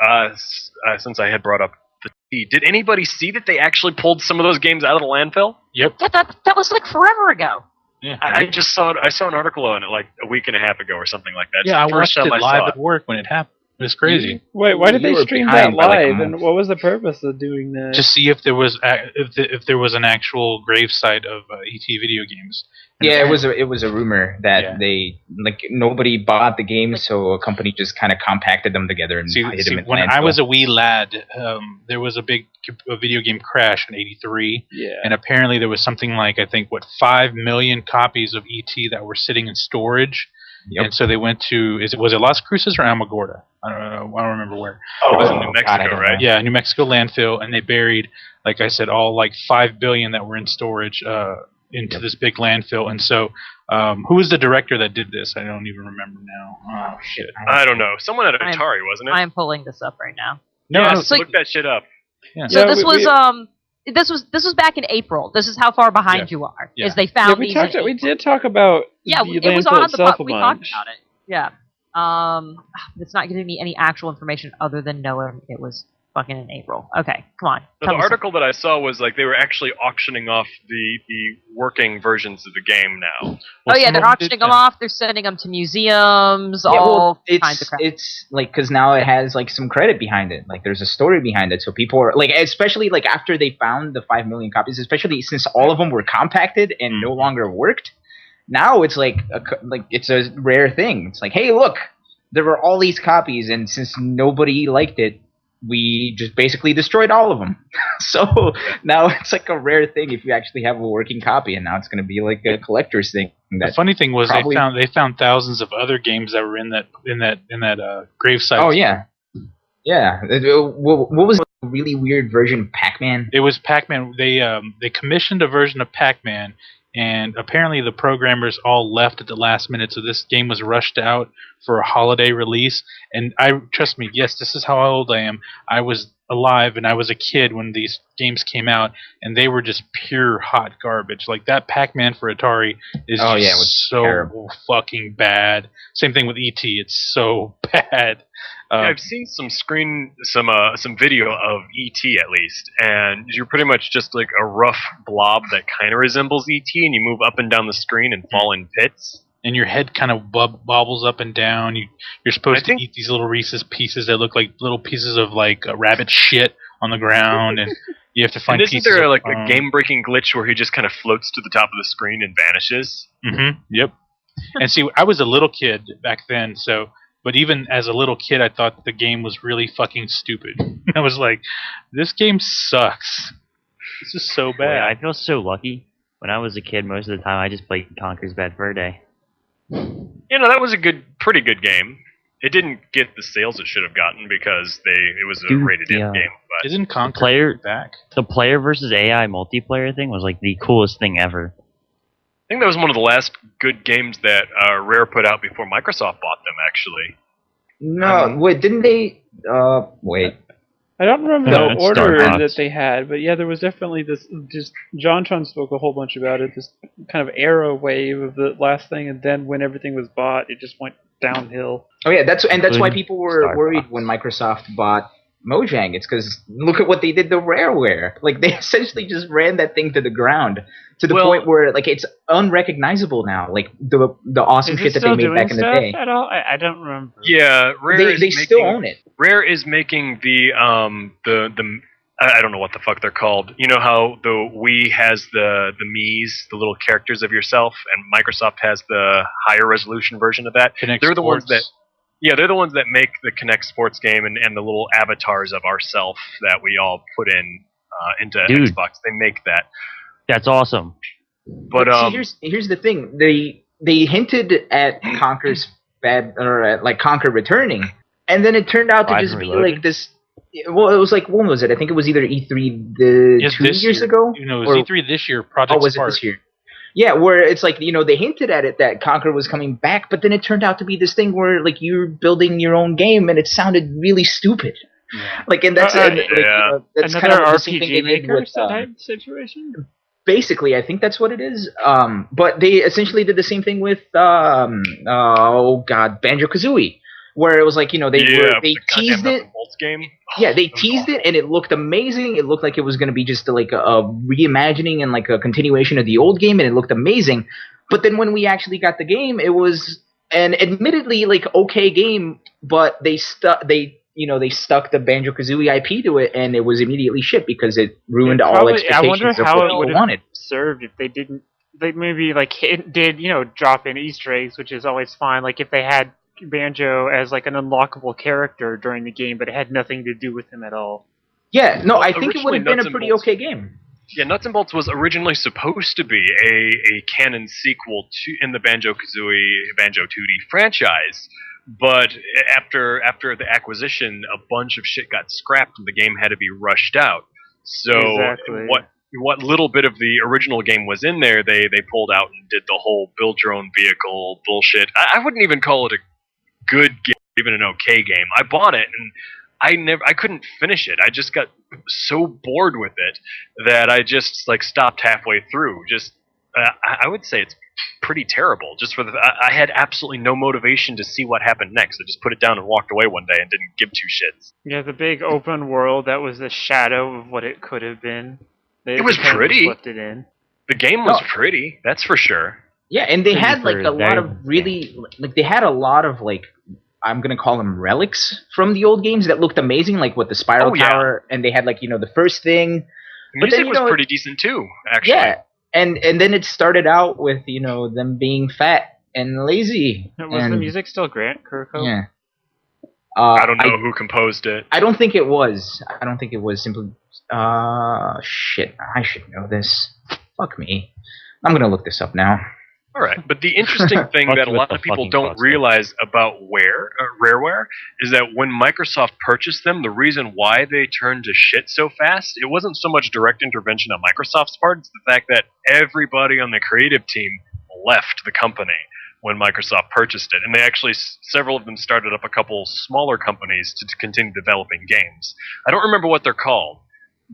Speaker 2: since I had brought up the T, did anybody see that they actually pulled some of those games out of the landfill?
Speaker 4: Yep.
Speaker 1: That was like forever ago.
Speaker 4: Yeah.
Speaker 2: I just saw it. I saw an article on it like a week and a half ago or something like that.
Speaker 4: Yeah, I watched it live at work when it happened. It was crazy.
Speaker 6: Wait, why did they stream that live? And what was the purpose of doing that?
Speaker 4: To see if there was if there was an actual gravesite of ET video games. And
Speaker 5: yeah, it was a rumor that they nobody bought the game, so a company just kind of compacted them together and hid them in
Speaker 4: when
Speaker 5: landfill.
Speaker 4: I was a wee lad, there was a big video game crash in '83, and apparently there was something like 5 million copies of ET that were sitting in storage. Yep. And so they went to was it Las Cruces or Alamogordo? I don't know. I don't remember where.
Speaker 2: Oh, it was in New Mexico, right?
Speaker 4: Yeah, New Mexico landfill, and they buried, like I said, all 5 billion that were in storage into this big landfill. And so, who was the director that did this? I don't even remember now. Oh shit!
Speaker 2: I don't know. Someone at Atari, wasn't it?
Speaker 1: I am pulling this up right now.
Speaker 2: No, look that shit up.
Speaker 1: Yeah. So this was back in April. This is how far behind you are.
Speaker 6: Yeah.
Speaker 1: Is they found
Speaker 6: we did talk about
Speaker 1: it was on the we talked about it. Yeah. It's not giving me any actual information other than knowing it was fucking in April. Okay, come on.
Speaker 2: So the article that I saw was they were actually auctioning off the working versions of the game now.
Speaker 1: They're auctioning them off. They're sending them to museums. Kinds of crap.
Speaker 5: It's because now it has some credit behind it. There's a story behind it, so people are especially after they found the 5 million copies, especially since all of them were compacted and no longer worked. Now it's it's a rare thing. It's hey, look, there were all these copies, and since nobody liked it, we just basically destroyed all of them. So now it's a rare thing if you actually have a working copy, and now it's going to be a collector's thing.
Speaker 4: The funny thing was they found thousands of other games that were in that gravesite.
Speaker 5: Oh yeah. What was a really weird version of Pac-Man?
Speaker 4: It was Pac-Man. They commissioned a version of Pac-Man. And apparently the programmers all left at the last minute, so this game was rushed out for a holiday release. And trust me, yes, this is how old I am. I was alive and I was a kid when these games came out, and they were just pure hot garbage. That Pac-Man for Atari is so terrible. Fucking bad. Same thing with ET. It's so bad.
Speaker 2: I've seen some video of ET at least, and you're pretty much just a rough blob that kind of resembles ET, and you move up and down the screen and fall in pits.
Speaker 4: And your head kind of bobbles up and down. You're supposed to eat these little Reese's pieces that look like little pieces of rabbit shit on the ground, and you have to find pieces.
Speaker 2: Isn't there a game-breaking glitch where he just kind of floats to the top of the screen and vanishes?
Speaker 4: Mm-hmm. Yep. And see, I was a little kid back then, so. But even as a little kid, I thought the game was really fucking stupid. I was like, this game sucks. This is so bad.
Speaker 3: I feel so lucky. When I was a kid, most of the time, I just played Conker's Bad Fur Day.
Speaker 2: That was a pretty good game. It didn't get the sales it should have gotten because it was a rated M game. But
Speaker 4: isn't Conker back?
Speaker 3: The player versus AI multiplayer thing was the coolest thing ever.
Speaker 2: think that was one of the last good games that Rare put out before Microsoft bought them, actually.
Speaker 5: No, wait, didn't they? Wait.
Speaker 6: I don't remember the order
Speaker 3: Starbots.
Speaker 6: that they had, but yeah, there was definitely this. Just JonTron spoke a whole bunch about it. This kind of arrow wave of the last thing, and then when everything was bought, it just went downhill.
Speaker 5: Oh yeah, that's why people were worried when Microsoft bought Mojang. It's because look at what they did to Rareware. Like they essentially just ran that thing to the ground to the point where like it's unrecognizable now. Like the awesome shit that they made back in the day.
Speaker 6: At all? I don't remember.
Speaker 2: Yeah, Rare
Speaker 5: They still own it.
Speaker 2: Rare is making the I don't know what the fuck they're called. You know how the Wii has the Miis, the little characters of yourself, and Microsoft has the higher resolution version of that.
Speaker 4: Kinect
Speaker 2: they're the
Speaker 4: Sports.
Speaker 2: ones that. Yeah, they're the ones that make the Kinect Sports game and the little avatars of ourself that we all put into Xbox. They make that.
Speaker 3: That's awesome.
Speaker 2: But
Speaker 5: see, here's the thing. They hinted at Conker's Conker returning, and then it turned out to just be like this. Well, it was like, when was it? I think it was either E3 2 years ago.
Speaker 4: No, it was E3 this year. Project
Speaker 5: was
Speaker 4: Spark.
Speaker 5: it this year? Yeah, where it's like, they hinted at it that Conker was coming back, but then it turned out to be this thing where like you're building your own game, and it sounded really stupid.
Speaker 4: Yeah.
Speaker 5: Like, and that's that's
Speaker 6: another
Speaker 5: kind of the
Speaker 6: RPG
Speaker 5: same thing they did
Speaker 6: maker
Speaker 5: with
Speaker 6: type situation.
Speaker 5: Basically, I think that's what it is. But they essentially did the same thing with Banjo-Kazooie, where it was like, they teased it.
Speaker 2: Game.
Speaker 5: Yeah, they teased it, and it looked amazing. It looked like it was going to be just like a reimagining and like a continuation of the old game, and it looked amazing. But then when we actually got the game, it was an admittedly like okay game, but they stuck the Banjo-Kazooie IP to it, and it was immediately shit because it ruined all expectations
Speaker 6: I wonder
Speaker 5: of
Speaker 6: how
Speaker 5: what
Speaker 6: it
Speaker 5: people
Speaker 6: would
Speaker 5: wanted.
Speaker 6: have served if they didn't. They maybe like did drop in Easter eggs, which is always fine. Like if they had Banjo as like an unlockable character during the game, but it had nothing to do with him at all.
Speaker 5: Yeah, no, I think it would have been a pretty okay game.
Speaker 2: Yeah, Nuts and Bolts was originally supposed to be a canon sequel in the Banjo-Kazooie Banjo 2D franchise, but after the acquisition, a bunch of shit got scrapped and the game had to be rushed out. So
Speaker 6: exactly.
Speaker 2: What little bit of the original game was in there, they pulled out and did the whole build your own vehicle bullshit. I wouldn't even call it a good game, even an okay game. I bought it and I couldn't finish it. I just got so bored with it that I just like stopped halfway through. Just I would say it's pretty terrible. Just for I had absolutely no motivation to see what happened next. I just put it down and walked away one day and didn't give two shits.
Speaker 6: Yeah, the big open world that was the shadow of what it could have been.
Speaker 2: It was pretty.
Speaker 6: Left it in.
Speaker 2: The game was pretty. That's for sure.
Speaker 5: Yeah, and they had like a lot of really like they had a lot of like I'm gonna call them relics from the old games that looked amazing, like with the Spiral Tower, and they had like the first thing.
Speaker 2: The music was pretty decent too, actually.
Speaker 5: Yeah, and then it started out with them being fat and lazy.
Speaker 6: Was the music still Grant Kirkhope?
Speaker 5: Yeah.
Speaker 2: I don't know who composed it.
Speaker 5: I don't think it was. Simply. Shit. I should know this. Fuck me. I'm gonna look this up now.
Speaker 2: All right, but the interesting thing that a lot of people don't realize about Rareware is that when Microsoft purchased them, the reason why they turned to shit so fast, it wasn't so much direct intervention on Microsoft's part, it's the fact that everybody on the creative team left the company when Microsoft purchased it. And they actually, several of them started up a couple smaller companies to continue developing games. I don't remember what they're called,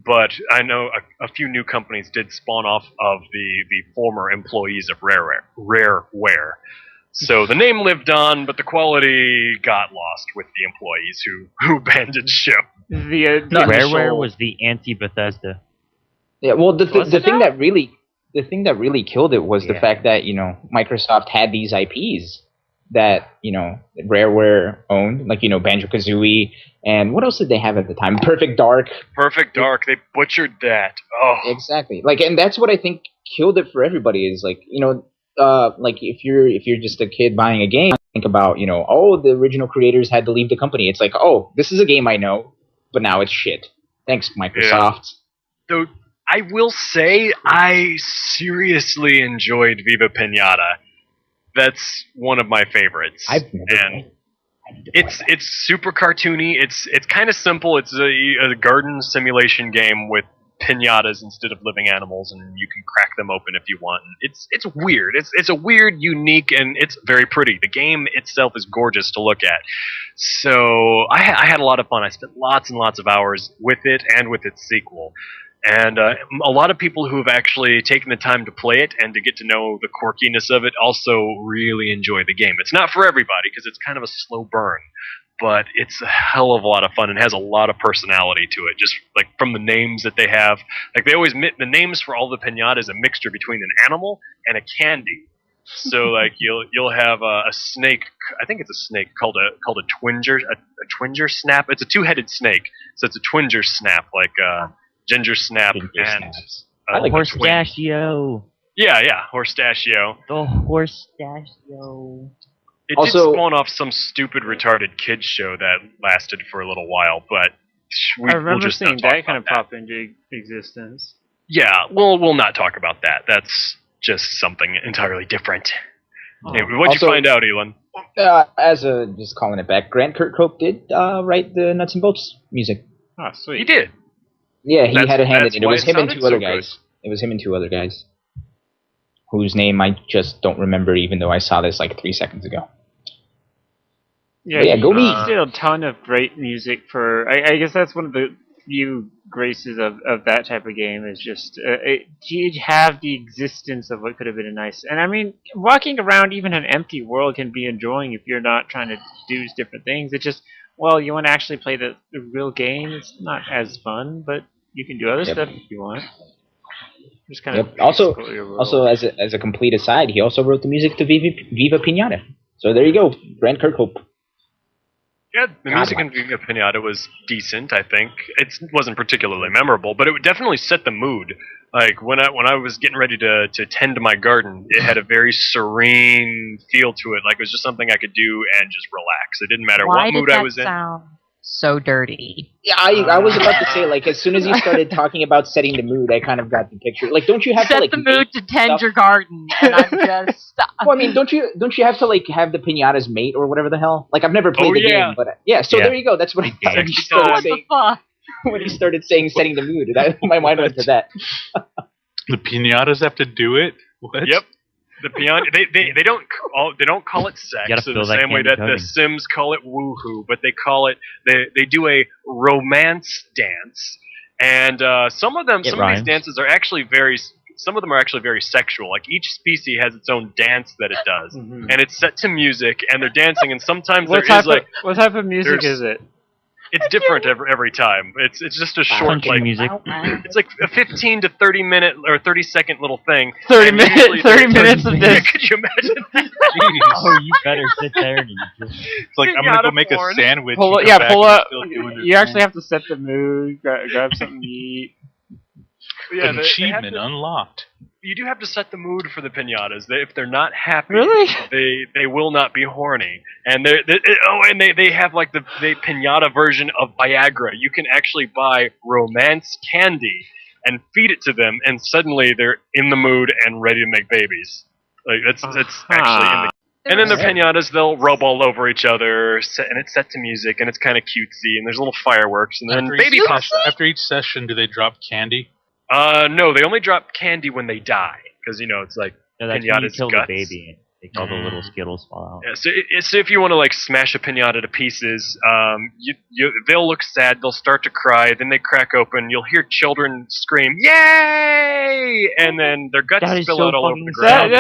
Speaker 2: but I know a few new companies did spawn off of the former employees of Rareware. So the name lived on, but the quality got lost with the employees who abandoned ship.
Speaker 3: Rareware was the anti-Bethesda.
Speaker 5: Yeah, well, the thing that really killed it was the fact that Microsoft had these IPs that Rareware owned, like Banjo-Kazooie, and what else did they have at the time? Perfect Dark.
Speaker 2: They butchered that. Oh,
Speaker 5: exactly. Like, and that's what I think killed it for everybody. Is like like if you're just a kid buying a game, think about the original creators had to leave the company. It's like, oh, this is a game I know, but now it's shit. Thanks, Microsoft.
Speaker 2: Though I will say I seriously enjoyed Viva Pinata. That's one of my favorites. It's super cartoony. It's kind of simple. It's a garden simulation game with pinatas instead of living animals, and you can crack them open if you want. It's weird. It's a weird, unique, and it's very pretty. The game itself is gorgeous to look at. So I had a lot of fun. I spent lots and lots of hours with it and with its sequel. And a lot of people who have actually taken the time to play it and to get to know the quirkiness of it also really enjoy the game. It's not for everybody because it's kind of a slow burn, but it's a hell of a lot of fun and has a lot of personality to it. Just like from the names that they have, like they always the names for all the pinatas a mixture between an animal and a candy. So like you'll have a snake. I think it's a snake called a twinger. A twinger snap. It's a two-headed snake, so it's a twinger snap, like ginger snap and
Speaker 3: like Horstachio.
Speaker 2: Yeah, Horstachio.
Speaker 3: The Horstachio.
Speaker 2: It also, did spawn off some stupid, retarded kids show that lasted for a little while, but
Speaker 6: I remember seeing that kind of pop into existence.
Speaker 2: Yeah, we'll not talk about that. That's just something entirely different. Anyway, what'd you find out, Elon?
Speaker 5: Just calling it back, Grant Kirkhope did write the Nuts and Bolts music.
Speaker 6: Oh, sweet.
Speaker 2: He did.
Speaker 5: Yeah, he had a hand in it. It was him and two other guys. It was him and two other guys. Whose name I just don't remember, even though I saw this like 3 seconds ago.
Speaker 6: Yeah, go me! He did a ton of great music for. I guess that's one of the few graces of that type of game is just you have the existence of what could have been a nice. And I mean, walking around even an empty world can be enjoying if you're not trying to do different things. It's just you want to actually play the real game. It's not as fun, but you can do other stuff if you want. Just kind of
Speaker 5: also as a complete aside, he also wrote the music to Viva Pinata. So there you go, Grant Kirkhope.
Speaker 2: Yeah, the music in Viva Pinata was decent, I think. It wasn't particularly memorable, but it would definitely set the mood. Like when I was getting ready to tend to my garden, it had a very serene feel to it. Like it was just something I could do and just relax. It didn't matter what mood I was in.
Speaker 1: Sound so dirty?
Speaker 5: Yeah, I was about to say, like, as soon as you started talking about setting the mood, I kind of got the picture. Like, don't you have
Speaker 1: set
Speaker 5: to, like...
Speaker 1: Set the mood to tend your garden, and I'm just...
Speaker 5: Well, I mean, don't you have to, like, have the pinatas mate or whatever the hell? Like, I've never played the game, but... there you go. That's what I thought when you started saying... When he started saying setting the mood, my mind went to that.
Speaker 4: The pinatas have to do it? What?
Speaker 2: Yep. The piano, they don't call it sex in the same way that the Sims call it woohoo, but they do a romance dance, and some of these dances are actually some of them are actually very sexual. Like each species has its own dance that it does, and it's set to music, and they're dancing, and sometimes what type
Speaker 6: of music is it?
Speaker 2: It's different every time. It's just a short
Speaker 3: music.
Speaker 2: It's like a 15 to 30 minute or 30-second little thing.
Speaker 6: 30 minutes of this.
Speaker 2: Could you imagine that?
Speaker 3: Oh, you better sit there and
Speaker 4: it's like I'm gonna go make a sandwich.
Speaker 6: Pull up. You actually have to set the mood. Grab something to eat.
Speaker 2: Yeah,
Speaker 4: achievement unlocked.
Speaker 2: You do have to set the mood for the pinatas. If they're not happy,
Speaker 6: really?
Speaker 2: they will not be horny. And they have like the pinata version of Viagra. You can actually buy romance candy and feed it to them, and suddenly they're in the mood and ready to make babies. Like that's actually in the. And then the pinatas, they'll rub all over each other, and it's set to music, and it's kind of cutesy, and there's little fireworks, and then baby pops.
Speaker 4: After each session, do they drop candy?
Speaker 2: No, they only drop candy when they die, because it's like pinata's
Speaker 3: kill
Speaker 2: guts.
Speaker 3: The baby. All the little Skittles fall out.
Speaker 2: Yeah, so if you want to like smash a pinata to pieces, they'll look sad, they'll start to cry, then they crack open, you'll hear children scream, "Yay!" and then their guts spill out all over the ground.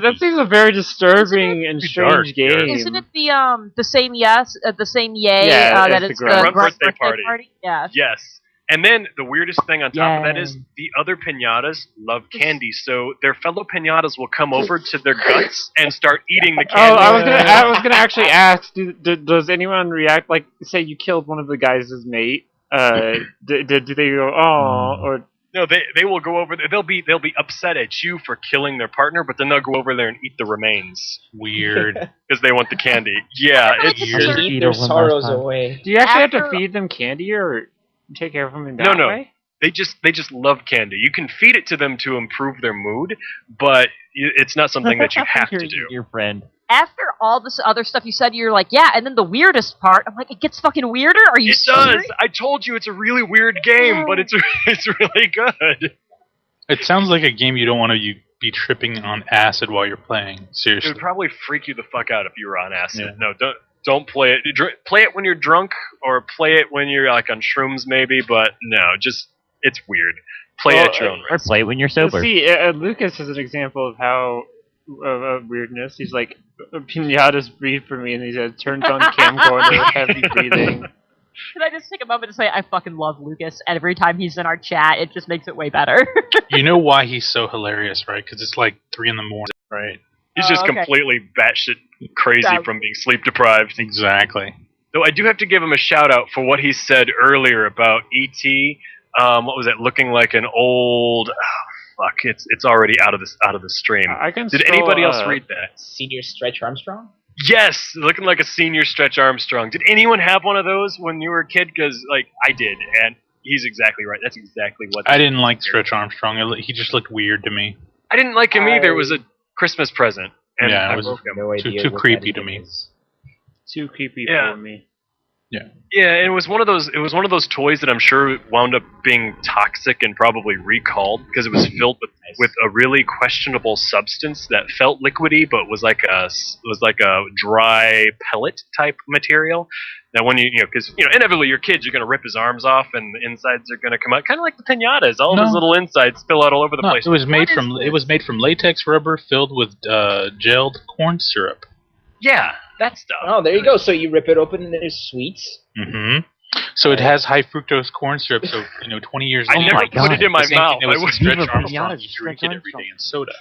Speaker 6: That seems a very disturbing and strange game.
Speaker 1: Isn't it the same yay that it's the
Speaker 2: Grunt birthday party?
Speaker 1: Yeah.
Speaker 2: Yes. And then the weirdest thing on top of that is the other pinatas love candy, so their fellow pinatas will come over to their guts and start eating the candy.
Speaker 6: Oh, I was gonna actually ask, does anyone react like, say you killed one of the guys' mate? Do they go, oh, or
Speaker 2: no? They will go over there. They'll be upset at you for killing their partner, but then they'll go over there and eat the remains.
Speaker 4: Weird,
Speaker 2: because they want the candy. Yeah, it's
Speaker 5: weird. Eat their sorrows away.
Speaker 6: Do you actually have to feed them candy or take care of them in that way?
Speaker 2: They just love candy. You can feed it to them to improve their mood, but it's not something that you have to do.
Speaker 3: Your friend.
Speaker 1: after all this other stuff you said, you're like, yeah, and then the weirdest part, I'm like, it gets fucking weirder? Are you serious?
Speaker 2: Does. I told you it's a really weird game, but it's really good.
Speaker 4: It sounds like a game you don't want to be tripping on acid while you're playing. Seriously.
Speaker 2: It would probably freak you the fuck out if you were on acid.
Speaker 4: Yeah.
Speaker 2: No, don't play it. Play it when you're drunk, or play it when you're like on shrooms, maybe. But no, it's weird. Play it at your own
Speaker 3: Or
Speaker 2: risk.
Speaker 3: play it when you're sober.
Speaker 6: See, Lucas is an example of how of weirdness. He's like, pinatas breathe for me, and he says, turns on camcorder, heavy breathing.
Speaker 1: Can I just take a moment to say I fucking love Lucas? Every time he's in our chat, it just makes it way better.
Speaker 4: You know why he's so hilarious, right? Because it's like 3 in the morning, right?
Speaker 2: He's just
Speaker 1: okay.
Speaker 2: completely batshit crazy from being sleep deprived.
Speaker 4: Exactly.
Speaker 2: Though I do have to give him a shout out for what he said earlier about E.T. What was it? Looking like an old. Oh, fuck! It's already out of the stream. Did anybody else read that?
Speaker 5: Senior Stretch Armstrong?
Speaker 2: Yes, looking like a senior Stretch Armstrong. Did anyone have one of those when you were a kid? Because like I did, and he's exactly right. That's exactly what.
Speaker 4: I didn't like Stretch Armstrong. He just looked weird to me.
Speaker 2: I didn't like him either. It was a Christmas present, and
Speaker 4: Yeah,
Speaker 2: I
Speaker 4: it was
Speaker 2: broke him.
Speaker 5: No idea
Speaker 4: too
Speaker 5: what
Speaker 4: creepy
Speaker 5: that
Speaker 4: to me.
Speaker 5: is.
Speaker 6: Too creepy
Speaker 2: Yeah.
Speaker 6: for me.
Speaker 2: Yeah, and it was one of those toys that I'm sure wound up being toxic and probably recalled because it was filled with a really questionable substance that felt liquidy but was like a dry pellet type material. Now when because inevitably your kids, you're going to rip his arms off and the insides are going to come out, kind of like the piñatas. All of his little insides spill out all over the place.
Speaker 4: It was made from latex rubber filled with gelled corn syrup.
Speaker 2: Yeah, that stuff.
Speaker 5: Oh, there you go. So you rip it open and there's sweets.
Speaker 4: Mm-hmm. So it has high fructose corn syrup. So 20 years
Speaker 2: I
Speaker 4: later,
Speaker 2: never put it in my mouth.
Speaker 4: It was
Speaker 2: I
Speaker 4: Stretch
Speaker 3: Viva
Speaker 4: Armstrong.
Speaker 3: Pinata,
Speaker 4: You drink it every day in soda.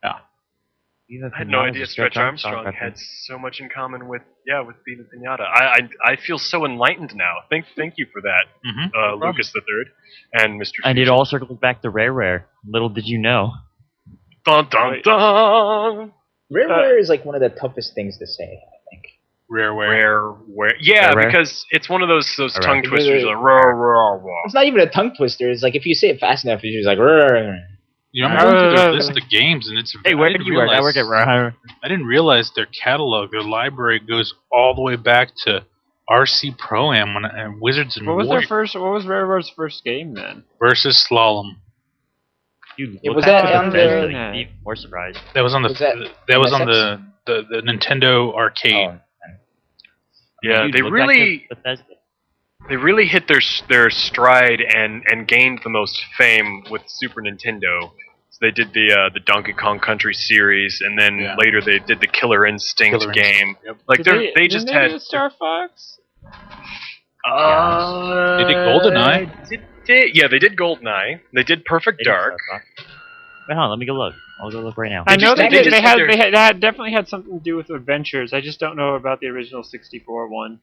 Speaker 2: I had no idea Stretch Armstrong had so much in common with Viva Pinata. I feel so enlightened now. Thank you for that,
Speaker 4: Mm-hmm.
Speaker 2: Lucas the Third and Mr.
Speaker 3: And it
Speaker 2: Fusion.
Speaker 3: all circles back to Rare. Little did you know.
Speaker 2: Dun dun dun.
Speaker 5: Rareware is like one of the toughest things to say, I think.
Speaker 2: Rare. Yeah,
Speaker 3: Rare.
Speaker 2: because it's one of those tongue
Speaker 5: Rare.
Speaker 2: twisters. Like, raw.
Speaker 5: It's not even a tongue twister. It's like if you say it fast enough, it's just like. "Rrr."
Speaker 4: I'm going through their list of games, and it's.
Speaker 3: Hey, where did you work? I work at Rare.
Speaker 4: I didn't realize their catalog, their library goes all the way back to RC Pro-Am and Wizards and
Speaker 6: What was
Speaker 4: Warriors
Speaker 6: What was Rareware's first game then?
Speaker 4: versus Slalom.
Speaker 3: Dude,
Speaker 5: It
Speaker 3: look
Speaker 5: was
Speaker 3: at
Speaker 5: that
Speaker 3: the
Speaker 5: on
Speaker 3: Bethesda,
Speaker 6: the-
Speaker 3: you'd be more surprised.
Speaker 4: That was on the
Speaker 5: Was that
Speaker 4: on
Speaker 5: MSX?
Speaker 4: the Nintendo arcade.
Speaker 5: Oh,
Speaker 2: Yeah,
Speaker 3: Dude,
Speaker 2: they
Speaker 3: look back
Speaker 2: really
Speaker 3: to Bethesda.
Speaker 2: they really hit their stride and gained the most fame with Super Nintendo. So they did the Donkey Kong Country series, and then later they did the Killer Instinct game.
Speaker 4: Yep.
Speaker 2: Like they just
Speaker 6: didn't
Speaker 2: had
Speaker 6: do Star Fox?
Speaker 4: They did GoldenEye.
Speaker 2: They did GoldenEye. They did Perfect
Speaker 3: They did
Speaker 2: Dark.
Speaker 3: Star Fox. Wait, hold on, let me go look. I'll go look right now.
Speaker 6: I know
Speaker 2: they
Speaker 6: they
Speaker 2: just
Speaker 6: did.
Speaker 2: had
Speaker 6: They
Speaker 2: their-
Speaker 6: had definitely had something to do with adventures. I just don't know about the original 64 one.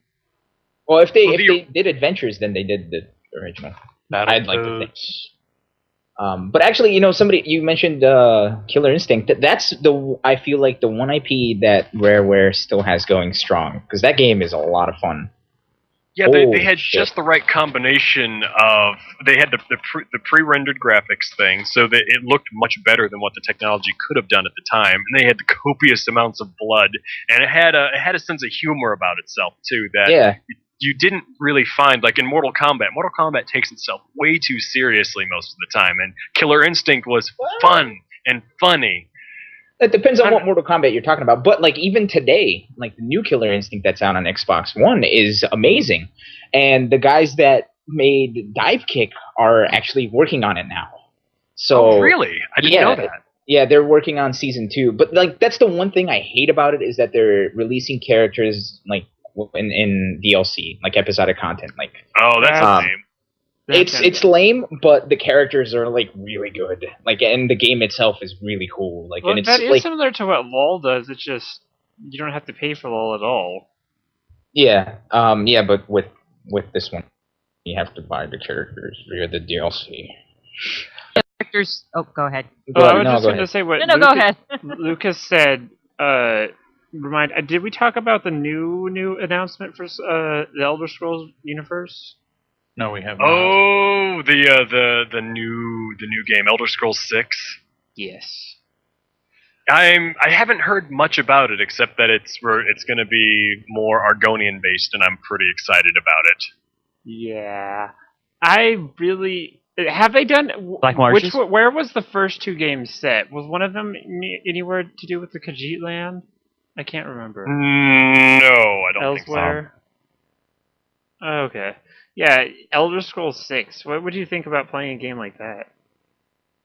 Speaker 5: Well, if they
Speaker 2: Well,
Speaker 5: they did Adventures, then they did the original. I'd like to think.
Speaker 4: Battletoads.
Speaker 5: But actually, you mentioned Killer Instinct. That's I feel like the one IP that Rareware still has going strong because that game is a lot of fun.
Speaker 2: Yeah, they
Speaker 5: Holy
Speaker 2: had
Speaker 5: shit.
Speaker 2: just the right combination of they had the pre-rendered graphics thing, so that it looked much better than what the technology could have done at the time, and they had the copious amounts of blood, and it had a sense of humor about itself too that
Speaker 5: Yeah,
Speaker 2: you didn't really find like in Mortal Kombat. Mortal Kombat takes itself way too seriously most of the time, and Killer Instinct was fun and funny.
Speaker 5: it depends on what Mortal Kombat you're talking about. But like even today, like the new Killer Instinct that's out on Xbox One is amazing, and the guys that made Dive Kick are actually working on it now. So
Speaker 2: Oh, really? I didn't know that.
Speaker 5: Yeah, they're working on season 2. But like that's the one thing I hate about it is that they're releasing characters like in DLC, like episodic content. Like
Speaker 2: Oh, that's
Speaker 5: Um,
Speaker 2: lame.
Speaker 5: it's lame, but the characters are like really good. Like, and the game itself is really cool. Like,
Speaker 6: Well,
Speaker 5: and it's
Speaker 6: that is
Speaker 5: like
Speaker 6: similar to what LoL does. It's just you don't have to pay for LoL at all.
Speaker 5: yeah, but with this one, you have to buy the characters via the DLC.
Speaker 1: Characters. Oh, go ahead.
Speaker 5: Go
Speaker 6: I
Speaker 5: ahead.
Speaker 6: was
Speaker 5: No,
Speaker 6: just
Speaker 5: go
Speaker 6: going to
Speaker 5: ahead.
Speaker 6: say what
Speaker 1: No, go ahead.
Speaker 6: Lucas said. Did we talk about the new announcement for the Elder Scrolls universe?
Speaker 4: No, we haven't.
Speaker 2: Oh, the new game Elder Scrolls 6.
Speaker 6: Yes.
Speaker 2: I haven't heard much about it except that it's going to be more Argonian based, and I'm pretty excited about it.
Speaker 6: Yeah, I really have they done
Speaker 3: Black Marshes?
Speaker 6: Where was the first 2 games set? Was one of them anywhere to do with the Khajiit land? I can't remember.
Speaker 2: No, I don't
Speaker 6: Elsewhere? Think so. Okay. Yeah, Elder Scrolls 6. What would you think about playing a game like that?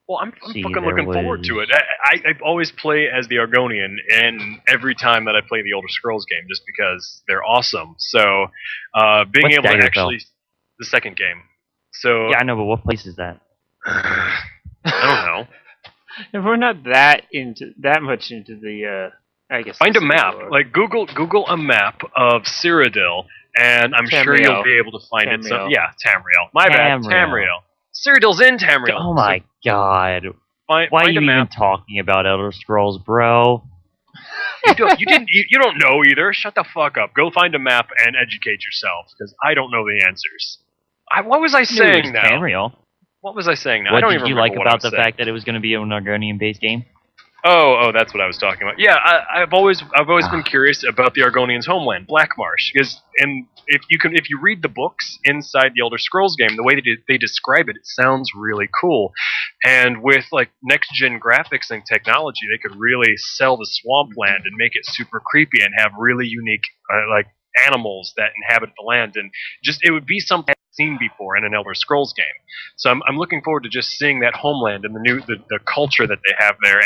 Speaker 2: Well, I'm fucking looking forward to it. I always play as the Argonian, and every time that I play the Elder Scrolls game, just because they're awesome. So, being able to actually... The second game. So
Speaker 3: yeah, I know, but what place is that?
Speaker 2: I don't know.
Speaker 6: If we're not that much into the, I guess.
Speaker 2: Find a map. Like Google a map of Cyrodiil, and I'm sure you'll be able to find it. So yeah, Tamriel. My bad, Tamriel. Cyrodiil's in Tamriel.
Speaker 3: Oh my god! Why are you even talking about Elder Scrolls, bro?
Speaker 2: You don't know either. Shut the fuck up. Go find a map and educate yourself, because I don't know the answers. What was I saying now?
Speaker 3: Tamriel.
Speaker 2: What was I saying now?
Speaker 3: What
Speaker 2: I don't
Speaker 3: did
Speaker 2: even
Speaker 3: you
Speaker 2: remember
Speaker 3: like about the fact that it was going to be an Argonian-based game?
Speaker 2: Oh, that's what I was talking about. Yeah, I've always been curious about the Argonians' homeland, Blackmarsh, because if you read the books inside the Elder Scrolls game, the way they describe it, it sounds really cool. And with like next gen graphics and technology, they could really sell the swampland and make it super creepy and have really unique like animals that inhabit the land, and just it would be something I've seen before in an Elder Scrolls game. So I'm looking forward to just seeing that homeland and the culture that they have there,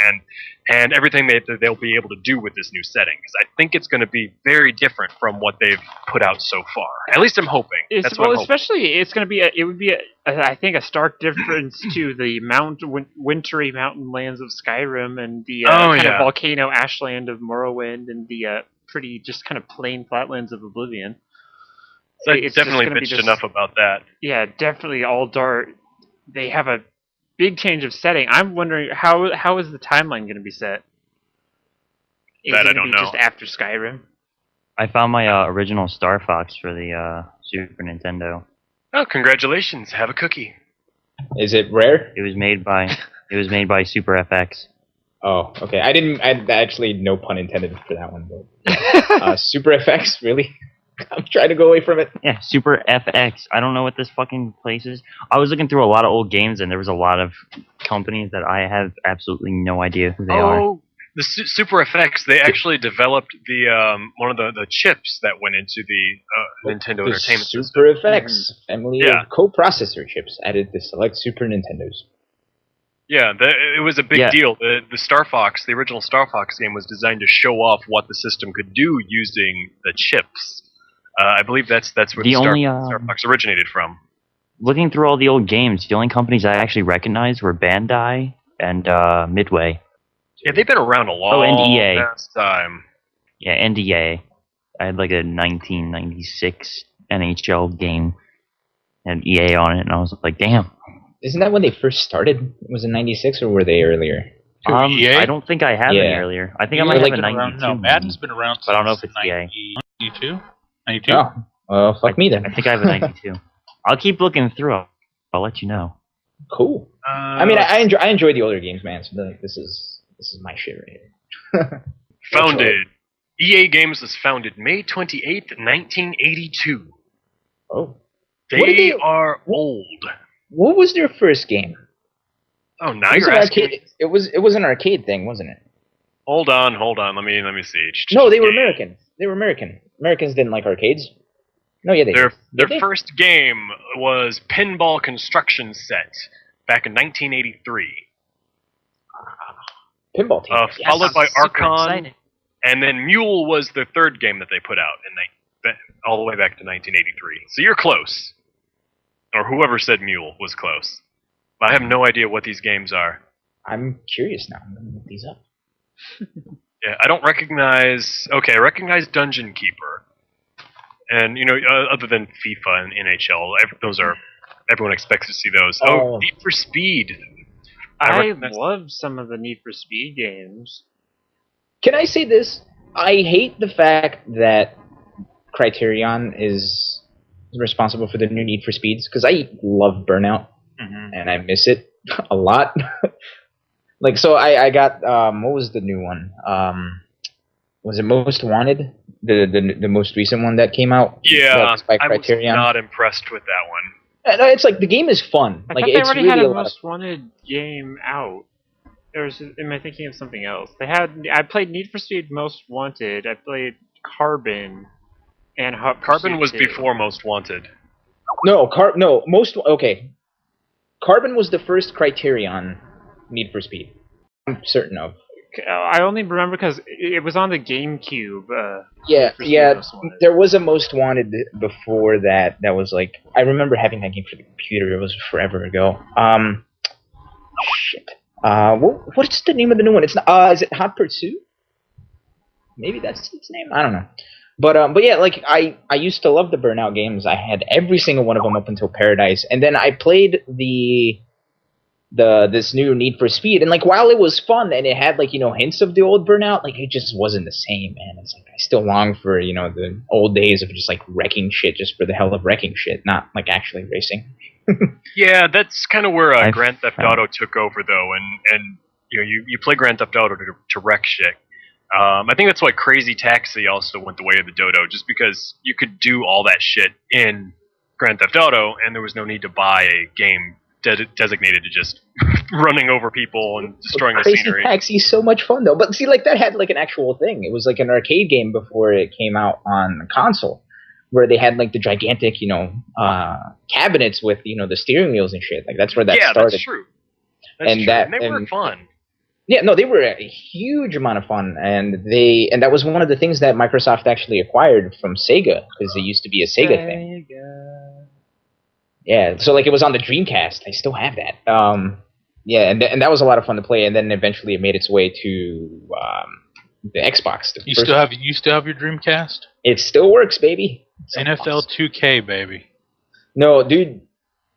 Speaker 2: and everything they'll be able to do with this new setting. Because I think it's going to be very different from what they've put out so far. At least I'm hoping.
Speaker 6: Especially it's going to be it would be I think a stark difference to the wintry mountain lands of Skyrim and the kind of volcano ashland of Morrowind and the pretty just kind of plain flatlands of Oblivion.
Speaker 2: So it's definitely bitched enough about that.
Speaker 6: Yeah, definitely all dark. They have a big change of setting. I'm wondering how is the timeline going to be set?
Speaker 2: That I don't know.
Speaker 6: Just after Skyrim.
Speaker 3: I found my original Star Fox for the Super Nintendo.
Speaker 2: Oh, congratulations! Have a cookie.
Speaker 5: Is it rare?
Speaker 3: It was made by Super FX.
Speaker 5: Oh, okay. I actually, no pun intended for that one. But, Super FX, really? I'm trying to go away from it.
Speaker 3: Yeah, Super FX. I don't know what this fucking place is. I was looking through a lot of old games, and there was a lot of companies that I have absolutely no idea who they are.
Speaker 2: Oh, the Super FX, they actually developed the one of the chips that went into the Nintendo Entertainment System.
Speaker 5: Super FX, family of co-processor chips added to select Super Nintendos.
Speaker 2: Yeah, it was a big deal. The Star Fox, the original Star Fox game, was designed to show off what the system could do using the chips. I believe that's where the Star Fox originated from.
Speaker 3: Looking through all the old games, the only companies I actually recognized were Bandai and Midway.
Speaker 2: Yeah, they've been around a long time.
Speaker 3: Yeah, and EA. I had like a 1996 NHL game and EA on it, and I was like, damn.
Speaker 5: Isn't that when they first started? Was it 96 or were they earlier?
Speaker 3: I don't think I had any earlier. I think I might have a 92.
Speaker 4: No, Madden's been around since
Speaker 3: but I don't know if it's EA.
Speaker 4: 92? 92?
Speaker 5: Oh, well, fuck me then.
Speaker 3: I think I have a 92. I'll keep looking through. I'll let you know.
Speaker 5: Cool. I mean, I enjoy the older games, man. So this is my shit right here.
Speaker 2: Founded. EA Games was founded May 28th, 1982.
Speaker 5: Oh.
Speaker 2: They are old.
Speaker 5: What was their first game?
Speaker 2: Oh, now you're asking.
Speaker 5: It was an arcade thing, wasn't it?
Speaker 2: Hold on. Let me see.
Speaker 5: No, they were American. Americans didn't like arcades. No, yeah, they did.
Speaker 2: Their first game was Pinball Construction Set back in 1983.
Speaker 5: Pinball team.
Speaker 2: Followed by Archon, and then Mule was the third game that they put out, all the way back to 1983. So you're close. Or whoever said Mule was close. But I have no idea what these games are.
Speaker 5: I'm curious now. I'm going to look these up.
Speaker 2: Yeah, I don't recognize... Okay, I recognize Dungeon Keeper. And, other than FIFA and NHL, those are... Everyone expects to see those. Oh, Need for Speed.
Speaker 6: I love some of the Need for Speed games.
Speaker 5: Can I say this? I hate the fact that Criterion is responsible for the new Need for Speeds, because I love Burnout, and I miss it a lot. Like, so I got what was the new one? Was it Most Wanted? The most recent one that came out?
Speaker 2: Yeah,
Speaker 5: by
Speaker 2: I was
Speaker 5: Criterion.
Speaker 2: not impressed with that one.
Speaker 5: It's like the game is fun.
Speaker 6: I
Speaker 5: like
Speaker 6: thought they
Speaker 5: it's
Speaker 6: already
Speaker 5: really
Speaker 6: had a
Speaker 5: lot
Speaker 6: Most Wanted game out. Or am I thinking of something else? I played Need for Speed Most Wanted. I played Carbon and Hot
Speaker 2: Carbon
Speaker 6: Pursuit
Speaker 2: was
Speaker 6: 2.
Speaker 2: before Most Wanted.
Speaker 5: Okay. Carbon was the first Criterion Need for Speed. I'm certain of.
Speaker 6: I only remember because it was on the GameCube.
Speaker 5: Yeah,
Speaker 6: Need for Speed Most Wanted.
Speaker 5: there was a Most Wanted before that. That was like I remember having that game for the computer. It was forever ago. Shit. What's the name of the new one? It's not. Is it Hot Pursuit? Maybe that's its name. I don't know. But yeah, like I used to love the Burnout games. I had every single one of them up until Paradise, and then I played this new Need for Speed, and like while it was fun and it had like hints of the old Burnout, like it just wasn't the same, man. It's like I still long for the old days of just like wrecking shit just for the hell of wrecking shit, not like actually racing.
Speaker 2: Yeah, that's kind of where Grand Theft Auto took over, though, and you play Grand Theft Auto to wreck shit. I think that's why Crazy Taxi also went the way of the dodo, just because you could do all that shit in Grand Theft Auto, and there was no need to buy a game designated to just running over people and destroying the scenery.
Speaker 5: Crazy Taxi is so much fun, though. But see, like that had like an actual thing. It was like an arcade game before it came out on console, where they had like the gigantic, cabinets with the steering wheels and shit. Like that's where that started.
Speaker 2: Yeah, that's true. And they were fun.
Speaker 5: Yeah, no, they were a huge amount of fun, and that was one of the things that Microsoft actually acquired from Sega, because it used to be a Sega thing. Yeah, so like it was on the Dreamcast. I still have that. Yeah, and that was a lot of fun to play, and then eventually it made its way to the Xbox.
Speaker 4: You still have your Dreamcast?
Speaker 5: It still works, baby.
Speaker 4: NFL 2K, baby.
Speaker 5: No, dude,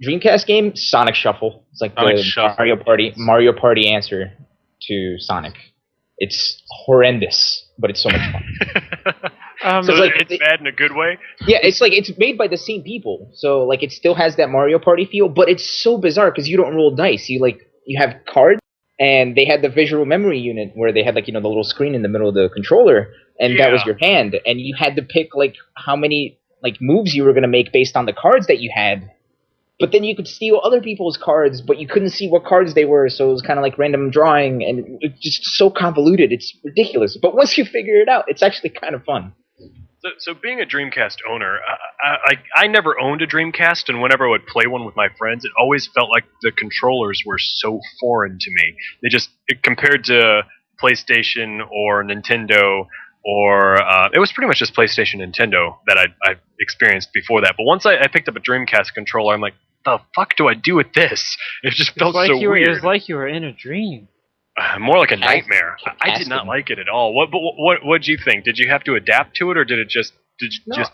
Speaker 5: Dreamcast game, Sonic Shuffle. It's like the Mario Party answer to Sonic. It's horrendous, but it's so much fun.
Speaker 2: So it's bad in a good way?
Speaker 5: Yeah, it's like it's made by the same people, so like it still has that Mario Party feel, but it's so bizarre because you don't roll dice. You have cards, and they had the visual memory unit where they had like the little screen in the middle of the controller, and that was your hand, and you had to pick like how many like moves you were gonna make based on the cards that you had. But then you could steal other people's cards, but you couldn't see what cards they were, so it was kind of like random drawing, and it's just so convoluted. It's ridiculous. But once you figure it out, it's actually kind of fun.
Speaker 2: So being a Dreamcast owner, I never owned a Dreamcast, and whenever I would play one with my friends, it always felt like the controllers were so foreign to me. Compared to PlayStation or Nintendo, or it was pretty much just PlayStation Nintendo that I experienced before that. But once I picked up a Dreamcast controller, I'm like, the fuck do I do with this? It just felt so weird.
Speaker 6: It was like you were in a dream.
Speaker 2: More like a nightmare. I did not like it at all. What did you think? Did you have to adapt to it, or did you just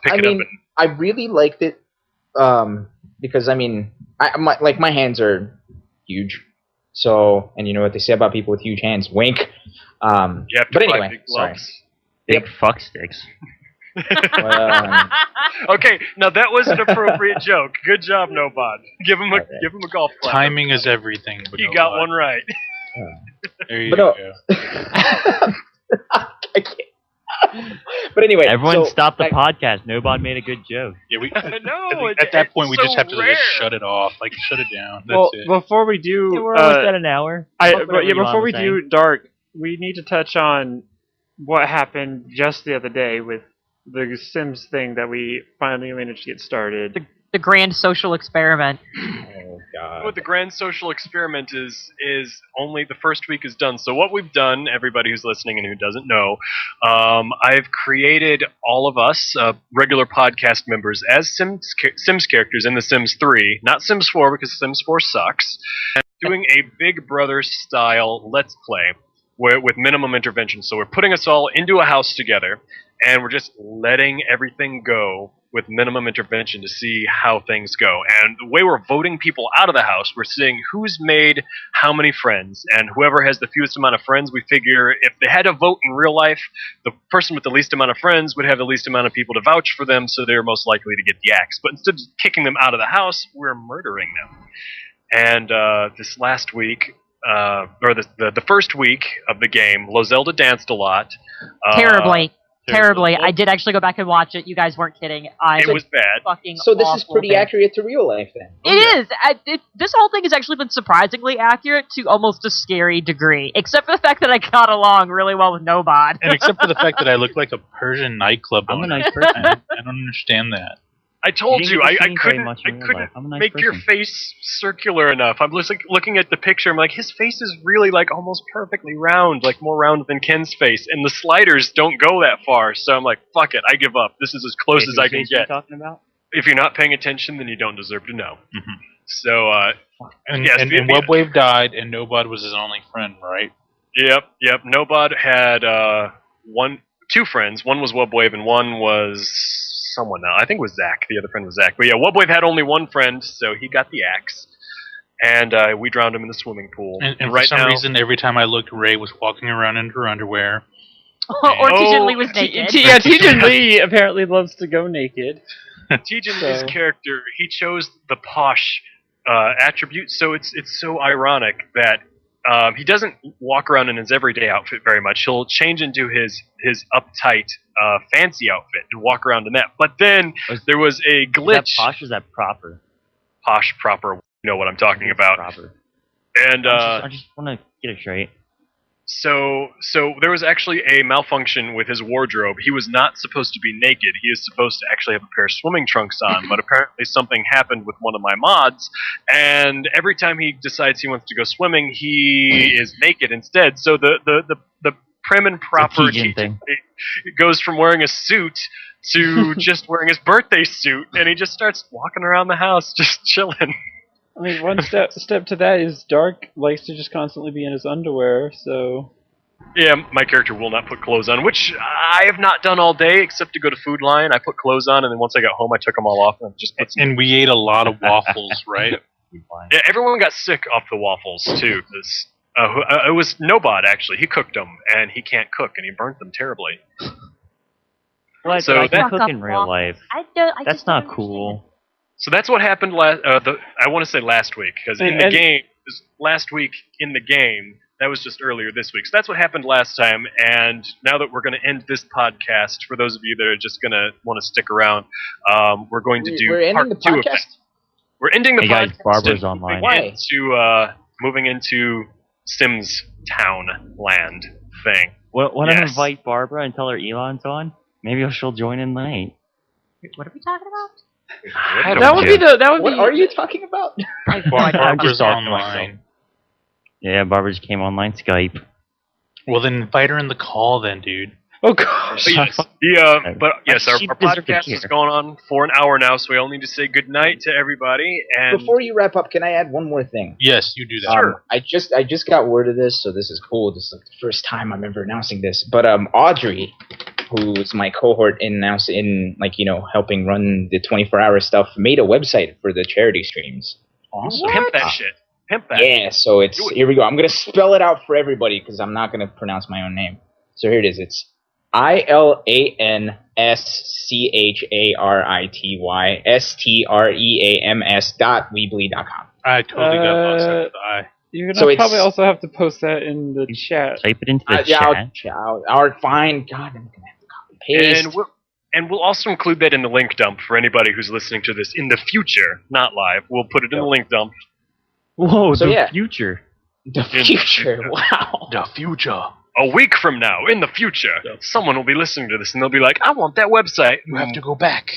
Speaker 2: pick it up?
Speaker 5: I really liked it because my hands are huge. So, and you know what they say about people with huge hands? Wink.
Speaker 2: You have to
Speaker 5: but anyway,
Speaker 2: big gloves.
Speaker 5: Sorry.
Speaker 3: Big fuck sticks.
Speaker 2: Okay, now that was an appropriate joke. Good job, Nobod. Give him a golf clap.
Speaker 4: Timing is everything.
Speaker 2: You got one right.
Speaker 4: There you go.
Speaker 5: I can't. But anyway,
Speaker 3: everyone stop the podcast. Nobody made a good joke.
Speaker 4: Yeah,
Speaker 2: no,
Speaker 4: at that point, we
Speaker 2: so
Speaker 4: just have to
Speaker 2: rare.
Speaker 4: just shut it off. Like, shut it down. That's it.
Speaker 6: Before we do...
Speaker 3: we're almost at an hour.
Speaker 6: Before we do Dark, we need to touch on what happened just the other day with the Sims thing that we finally managed to get started.
Speaker 1: The grand social experiment.
Speaker 5: Oh God!
Speaker 2: What the grand social experiment is only the first week is done. So what we've done, everybody who's listening and who doesn't know, I've created all of us regular podcast members as Sims characters in The Sims 3, not Sims 4 because Sims 4 sucks. And doing a Big Brother style Let's Play with minimum intervention. So we're putting us all into a house together, and we're just letting everything go with minimum intervention to see how things go. And the way we're voting people out of the house, we're seeing who's made how many friends, and whoever has the fewest amount of friends, we figure if they had to vote in real life, the person with the least amount of friends would have the least amount of people to vouch for them, so they're most likely to get the axe. But instead of kicking them out of the house, we're murdering them. And this last week, or the first week of the game, Lozelda danced a lot.
Speaker 1: Terribly. I did actually go back and watch it. You guys weren't kidding.
Speaker 2: It was bad.
Speaker 1: Fucking
Speaker 5: So this is
Speaker 1: awful
Speaker 5: pretty
Speaker 1: thing.
Speaker 5: accurate to real life then.
Speaker 1: It is. This whole thing has actually been surprisingly accurate to almost a scary degree, except for the fact that I got along really well with Nobod.
Speaker 4: And except for the fact that I look like a Persian nightclub
Speaker 3: I'm a
Speaker 4: owner.
Speaker 3: nice person.
Speaker 4: I don't understand that.
Speaker 2: I told
Speaker 3: You
Speaker 2: you,
Speaker 3: didn't get to
Speaker 2: I
Speaker 3: see me very
Speaker 2: couldn't,
Speaker 3: much
Speaker 2: I
Speaker 3: in real
Speaker 2: couldn't
Speaker 3: life. I'm a nice
Speaker 2: make your
Speaker 3: person.
Speaker 2: face circular enough. I'm just like looking at the picture. I'm like, his face is really like almost perfectly round, like more round than Ken's face, and the sliders don't go that far. So I'm like, fuck it, I give up. This is as close as I can
Speaker 3: Face you're
Speaker 2: get.
Speaker 3: talking about?
Speaker 2: If you're not paying attention, then you don't deserve to know.
Speaker 4: Mhm.
Speaker 2: So,
Speaker 4: And,
Speaker 2: Yes,
Speaker 4: and,
Speaker 2: yeah.
Speaker 4: and Webwave died, and Nobod was his only friend, right?
Speaker 2: yep. Nobod had two friends. One was Webwave, and one was someone else. I think it was Zach. The other friend was Zach. But yeah, Webwave had only one friend, so he got the axe. And we drowned him in the swimming pool.
Speaker 4: And for
Speaker 2: right
Speaker 4: some
Speaker 2: now,
Speaker 4: reason, every time I looked, Ray was walking around in her underwear.
Speaker 1: Or T-Jin Lee was naked.
Speaker 6: T-Jin Lee apparently loves to go naked.
Speaker 2: T-Jin, his
Speaker 6: So-
Speaker 2: character, he chose the posh attribute, so it's so ironic that he doesn't walk around in his everyday outfit very much. He'll change into his uptight fancy outfit and walk around in that. But then there was a
Speaker 3: Is that
Speaker 2: glitch.
Speaker 3: posh or is that proper?
Speaker 2: Posh, proper, you know what I'm talking about.
Speaker 3: Proper.
Speaker 2: And
Speaker 3: I just want to get it straight.
Speaker 2: So there was actually a malfunction with his wardrobe. He was not supposed to be naked. He is supposed to actually have a pair of swimming trunks on, but apparently something happened with one of my mods, and every time he decides he wants to go swimming, he is naked instead. So the prim and proper
Speaker 3: T-Jin thing.
Speaker 2: goes from wearing a suit to just wearing his birthday suit, and he just starts walking around the house just chilling.
Speaker 6: I mean, one step to that is Dark likes to just constantly be in his underwear, so...
Speaker 2: Yeah, my character will not put clothes on, which I have not done all day except to go to Food Lion. I put clothes on, and then once I got home, I took them all off and just put some.
Speaker 4: And we ate a lot of waffles, right?
Speaker 2: Yeah, everyone got sick off the waffles too. Cause, it was Nobod actually. He cooked them, and he can't cook, and he burnt them terribly.
Speaker 3: What?
Speaker 2: So
Speaker 3: I can
Speaker 2: that-
Speaker 3: cook in real life.
Speaker 1: I
Speaker 3: That's
Speaker 1: just
Speaker 3: not
Speaker 1: don't
Speaker 3: cool.
Speaker 2: So that's what happened last. I want to say last week, because in the
Speaker 6: And-
Speaker 2: game, last week in the game, that was just earlier this week. So that's what happened last time. And now that we're going to end this podcast, for those of you that are just going to want to stick around, we're going to do
Speaker 5: We're
Speaker 2: part
Speaker 5: ending the
Speaker 2: 2 of that.
Speaker 5: podcast?
Speaker 2: We're ending the
Speaker 3: Hey guys,
Speaker 2: podcast.
Speaker 3: Barbara's
Speaker 2: and
Speaker 3: online.
Speaker 5: Why?
Speaker 2: moving into Sims Town land thing.
Speaker 3: Want to
Speaker 2: Yes.
Speaker 3: invite Barbara and tell her Elon's on? Maybe she'll join in late.
Speaker 1: What are we talking about?
Speaker 6: That would be the... That would
Speaker 5: What
Speaker 6: be...
Speaker 5: are you talking about?
Speaker 4: Barbara's
Speaker 3: talking to
Speaker 4: online.
Speaker 3: Yeah, Barbara just came online Skype.
Speaker 4: Well, then invite her in the call, then, dude.
Speaker 6: Oh, gosh.
Speaker 2: But yes, but yes, our
Speaker 3: She deserved to
Speaker 2: podcast
Speaker 3: hear.
Speaker 2: is going on for an hour now, so we all need to say good night to everybody. And
Speaker 5: Before you wrap up, can I add one more thing?
Speaker 4: Yes, you do that.
Speaker 2: Sure.
Speaker 5: I just got word of this, so this is cool. This is like the first time I'm ever announcing this. But Audrey, who's my cohort helping run the 24-hour stuff, made a website for the charity streams.
Speaker 4: Awesome.
Speaker 2: pimp that shit. Pimp that.
Speaker 5: Yeah, so it's
Speaker 2: Do it.
Speaker 5: here we go. I'm gonna spell it out for everybody because I'm not gonna pronounce my own name. So here it is. It's ILANSCHARITYSTREAMS.weebly.com.
Speaker 4: I totally got lost after the I.
Speaker 6: You're
Speaker 5: So
Speaker 6: gonna
Speaker 5: it's-
Speaker 6: probably also have to post that in the chat.
Speaker 3: Type it into the
Speaker 5: Yeah,
Speaker 3: chat.
Speaker 5: I'll fine. God, I'm gonna have to copy paste.
Speaker 2: And we'll also include that in the link dump for anybody who's listening to this in the future, not live. We'll put it in the link dump.
Speaker 3: Whoa,
Speaker 5: So,
Speaker 3: the
Speaker 5: yeah.
Speaker 3: future.
Speaker 5: The future. Wow.
Speaker 4: The future.
Speaker 2: A week from now, in the future, someone will be listening to this and they'll be like, I want that website.
Speaker 4: You have to go back.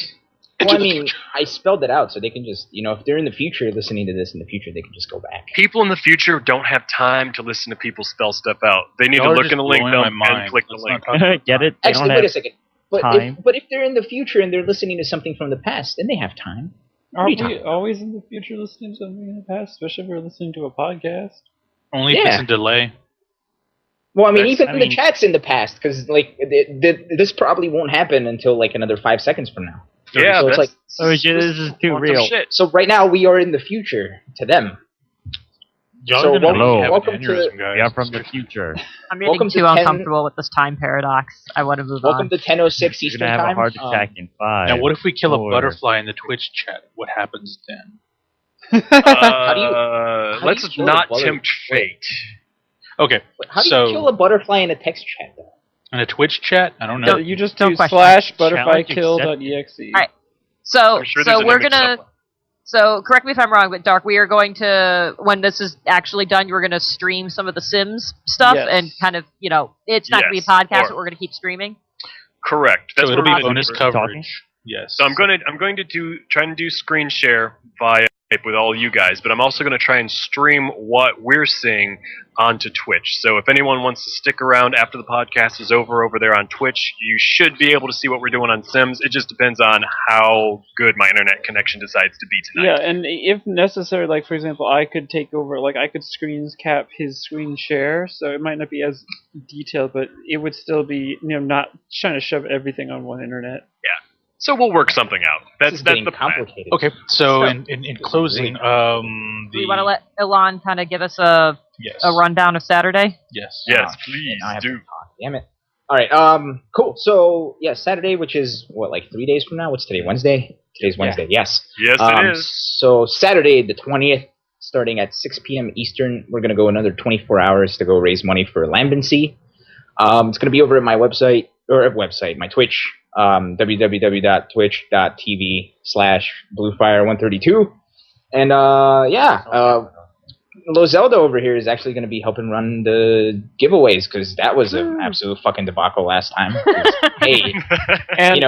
Speaker 5: Well, I mean, I spelled it out so they can just, if they're in the future listening to this in the future, they can just go back.
Speaker 2: People in the future don't have time to listen to people spell stuff out. They need
Speaker 4: Y'all
Speaker 2: to
Speaker 4: are
Speaker 2: look
Speaker 4: just
Speaker 2: in the link
Speaker 4: blowing
Speaker 2: dump
Speaker 4: my
Speaker 2: and
Speaker 4: mind.
Speaker 2: click the
Speaker 4: Let's
Speaker 2: link.
Speaker 4: not talk about
Speaker 3: Get it? They
Speaker 5: Actually,
Speaker 3: don't
Speaker 5: wait a
Speaker 3: have
Speaker 5: second. But
Speaker 3: time.
Speaker 5: if they're in the future and they're listening to something from the past, then they have time.
Speaker 6: Aren't
Speaker 5: What are you
Speaker 6: we
Speaker 5: talking
Speaker 6: always in the future listening to something in the past? Especially if we're listening to a podcast?
Speaker 4: Only if
Speaker 5: Yeah.
Speaker 4: it's a delay.
Speaker 5: Well, I mean,
Speaker 2: That's-
Speaker 5: even the chat's in the past because this probably won't happen until another 5 seconds from now.
Speaker 2: Yeah,
Speaker 5: So it's
Speaker 2: that's,
Speaker 5: like-
Speaker 3: Oh shit, this is too
Speaker 2: quantum
Speaker 3: real.
Speaker 2: shit.
Speaker 5: So right now we are in the future to them.
Speaker 4: Y'all
Speaker 5: So
Speaker 4: are gonna
Speaker 3: welcome-
Speaker 4: have an
Speaker 5: welcome to-
Speaker 4: aneurysm, guys.
Speaker 3: We are from the future.
Speaker 1: I'm getting
Speaker 5: Welcome to
Speaker 1: too
Speaker 5: 10
Speaker 1: uncomfortable with this time paradox. I want to move
Speaker 5: Welcome
Speaker 1: on.
Speaker 5: to 10:06
Speaker 3: You're
Speaker 5: Eastern
Speaker 3: gonna have
Speaker 5: time.
Speaker 3: a heart attack in 5.
Speaker 4: Now, what if we kill a
Speaker 3: 4,
Speaker 4: butterfly in the Twitch chat? What happens then?
Speaker 2: Let's
Speaker 5: kill
Speaker 2: not
Speaker 5: a
Speaker 2: tempt fate.
Speaker 4: Okay,
Speaker 5: How do you kill a butterfly in a text chat, though?
Speaker 4: in a Twitch chat, I don't know.
Speaker 6: You just
Speaker 1: Don't
Speaker 6: do
Speaker 1: question.
Speaker 6: /butterflykill.exe.
Speaker 1: Alright. So,
Speaker 2: I'm sure there's
Speaker 1: so
Speaker 2: an
Speaker 1: we're
Speaker 2: image
Speaker 1: gonna.
Speaker 2: somewhere.
Speaker 1: So correct me if I'm wrong, but Dark, we are going to, when this is actually done, we're going to stream some of the Sims stuff
Speaker 6: Yes.
Speaker 1: and kind of, it's not going to be a
Speaker 2: Yes,
Speaker 1: podcast,
Speaker 2: or-
Speaker 1: but we're going to keep streaming.
Speaker 2: Correct. That's
Speaker 4: So
Speaker 2: what
Speaker 4: it'll
Speaker 2: we're
Speaker 4: be
Speaker 2: gonna
Speaker 4: bonus
Speaker 2: do.
Speaker 4: coverage. Yes.
Speaker 2: So I'm going to try and do screen share via Skype with all you guys, but I'm also going to try and stream what we're seeing onto Twitch. So if anyone wants to stick around after the podcast is over there on Twitch, you should be able to see what we're doing on Sims. It just depends on how good my internet connection decides to be tonight.
Speaker 6: Yeah, and if necessary, like for example, I could take over, like I could screen cap his screen share, so it might not be as detailed, but it would still be, not trying to shove everything on one internet.
Speaker 2: So we'll work something out. That's
Speaker 5: getting
Speaker 2: the plan.
Speaker 5: complicated.
Speaker 4: Okay, so in closing,
Speaker 1: Do we want to let Elon kind of give us a rundown of Saturday?
Speaker 4: Yes.
Speaker 2: Yes,
Speaker 5: Oh,
Speaker 2: please
Speaker 5: now I have
Speaker 2: do.
Speaker 5: to talk. Damn it. All right. Cool. So yeah, Saturday, which is like 3 days from now. What's today? Wednesday. Today's Wednesday. Yes.
Speaker 2: Yes, it is.
Speaker 5: So Saturday, the 20th, starting at 6 p.m. Eastern, we're gonna go another 24 hours to go raise money for Lambency. It's gonna be over at my website my Twitch. www.twitch.tv/bluefire132. And Lozelda over here is actually going to be helping run the giveaways because that was an absolute fucking debacle last time. Hey,
Speaker 6: And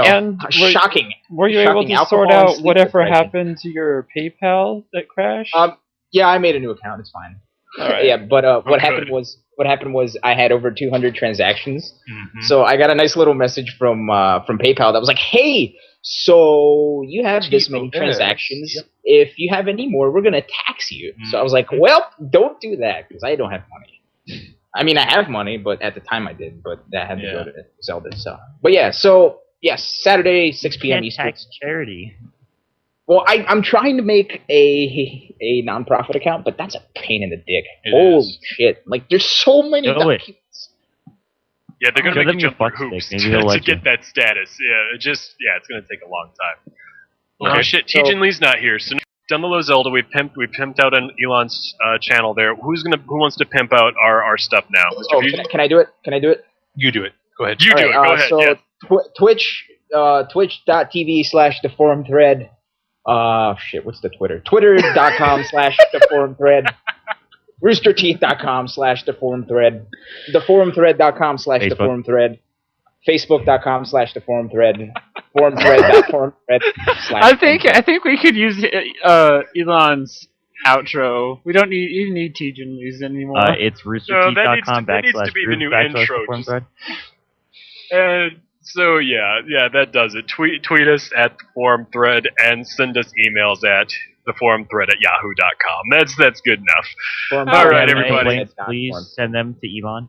Speaker 5: shocking.
Speaker 6: were you able
Speaker 5: shocking
Speaker 6: to
Speaker 5: alcohol
Speaker 6: sort
Speaker 5: and
Speaker 6: out
Speaker 5: sleep
Speaker 6: whatever
Speaker 5: depression.
Speaker 6: happened to your PayPal that crashed?
Speaker 5: Yeah, I made a new account. It's fine.
Speaker 6: All right.
Speaker 5: Yeah, but what happened
Speaker 2: good.
Speaker 5: was I had over 200 transactions.
Speaker 2: Mhm.
Speaker 5: So I got a nice little message from PayPal that was like, "Hey, so you have this many transactions.
Speaker 4: Yep.
Speaker 5: If you have any more, we're gonna tax you." So I was like, "Well, don't do that because I don't have money." I mean, I have money, but at the time I did, but that had to go to Zelda. So, but yeah, so yes, Saturday 6 p.m.
Speaker 3: Can't
Speaker 5: Eastern.
Speaker 3: tax charity.
Speaker 5: Well, I'm trying to make a nonprofit account, but that's a pain in the dick.
Speaker 4: It
Speaker 5: Holy
Speaker 4: is.
Speaker 5: shit! Like, there's so many
Speaker 3: Do it.
Speaker 5: documents.
Speaker 2: Yeah, they're going
Speaker 3: Show
Speaker 2: to
Speaker 3: them
Speaker 2: make you
Speaker 3: your
Speaker 2: jump through
Speaker 3: fuck
Speaker 2: hoops
Speaker 3: stick. Maybe they'll
Speaker 2: to
Speaker 3: let
Speaker 2: get
Speaker 3: you.
Speaker 2: that status. Yeah, it's going to take a long time.
Speaker 5: Okay,
Speaker 2: Oh shit,
Speaker 5: so-
Speaker 2: Tejan Lee's not here. So done the Lozelda. We pimped out on Elon's channel there. Who wants to pimp out our stuff now? Mr.
Speaker 5: Oh,
Speaker 2: Fusion?
Speaker 5: can I do it? Can I do it?
Speaker 4: You do it. Go ahead.
Speaker 2: You do it. Go ahead.
Speaker 5: So
Speaker 2: Yeah.
Speaker 5: Twitch, twitch.tv/theforumthread. Shit, what's the Twitter? Twitter.com/theforumthread. Roosterteeth.com/theforumthread. Theforumthread.com/theforumthread. Facebook.com/theforumthread. Forumthread.forumthread.
Speaker 6: I think we could use Elon's outro. We don't need Tejan Lee's anymore.
Speaker 3: It's
Speaker 2: No,
Speaker 3: roosterteeth.com
Speaker 2: that needs to be the new intro.
Speaker 3: /forum thread.
Speaker 2: So yeah, that does it. Tweet us at the forum thread and send us emails at theforumthread@yahoo.com. That's good enough. All right,
Speaker 3: Any
Speaker 2: everybody.
Speaker 3: complaints, please send them to Elon.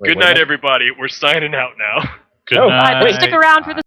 Speaker 2: Good night, everybody. We're signing out now.
Speaker 4: Good
Speaker 5: Oh,
Speaker 4: night.
Speaker 1: Stick around for the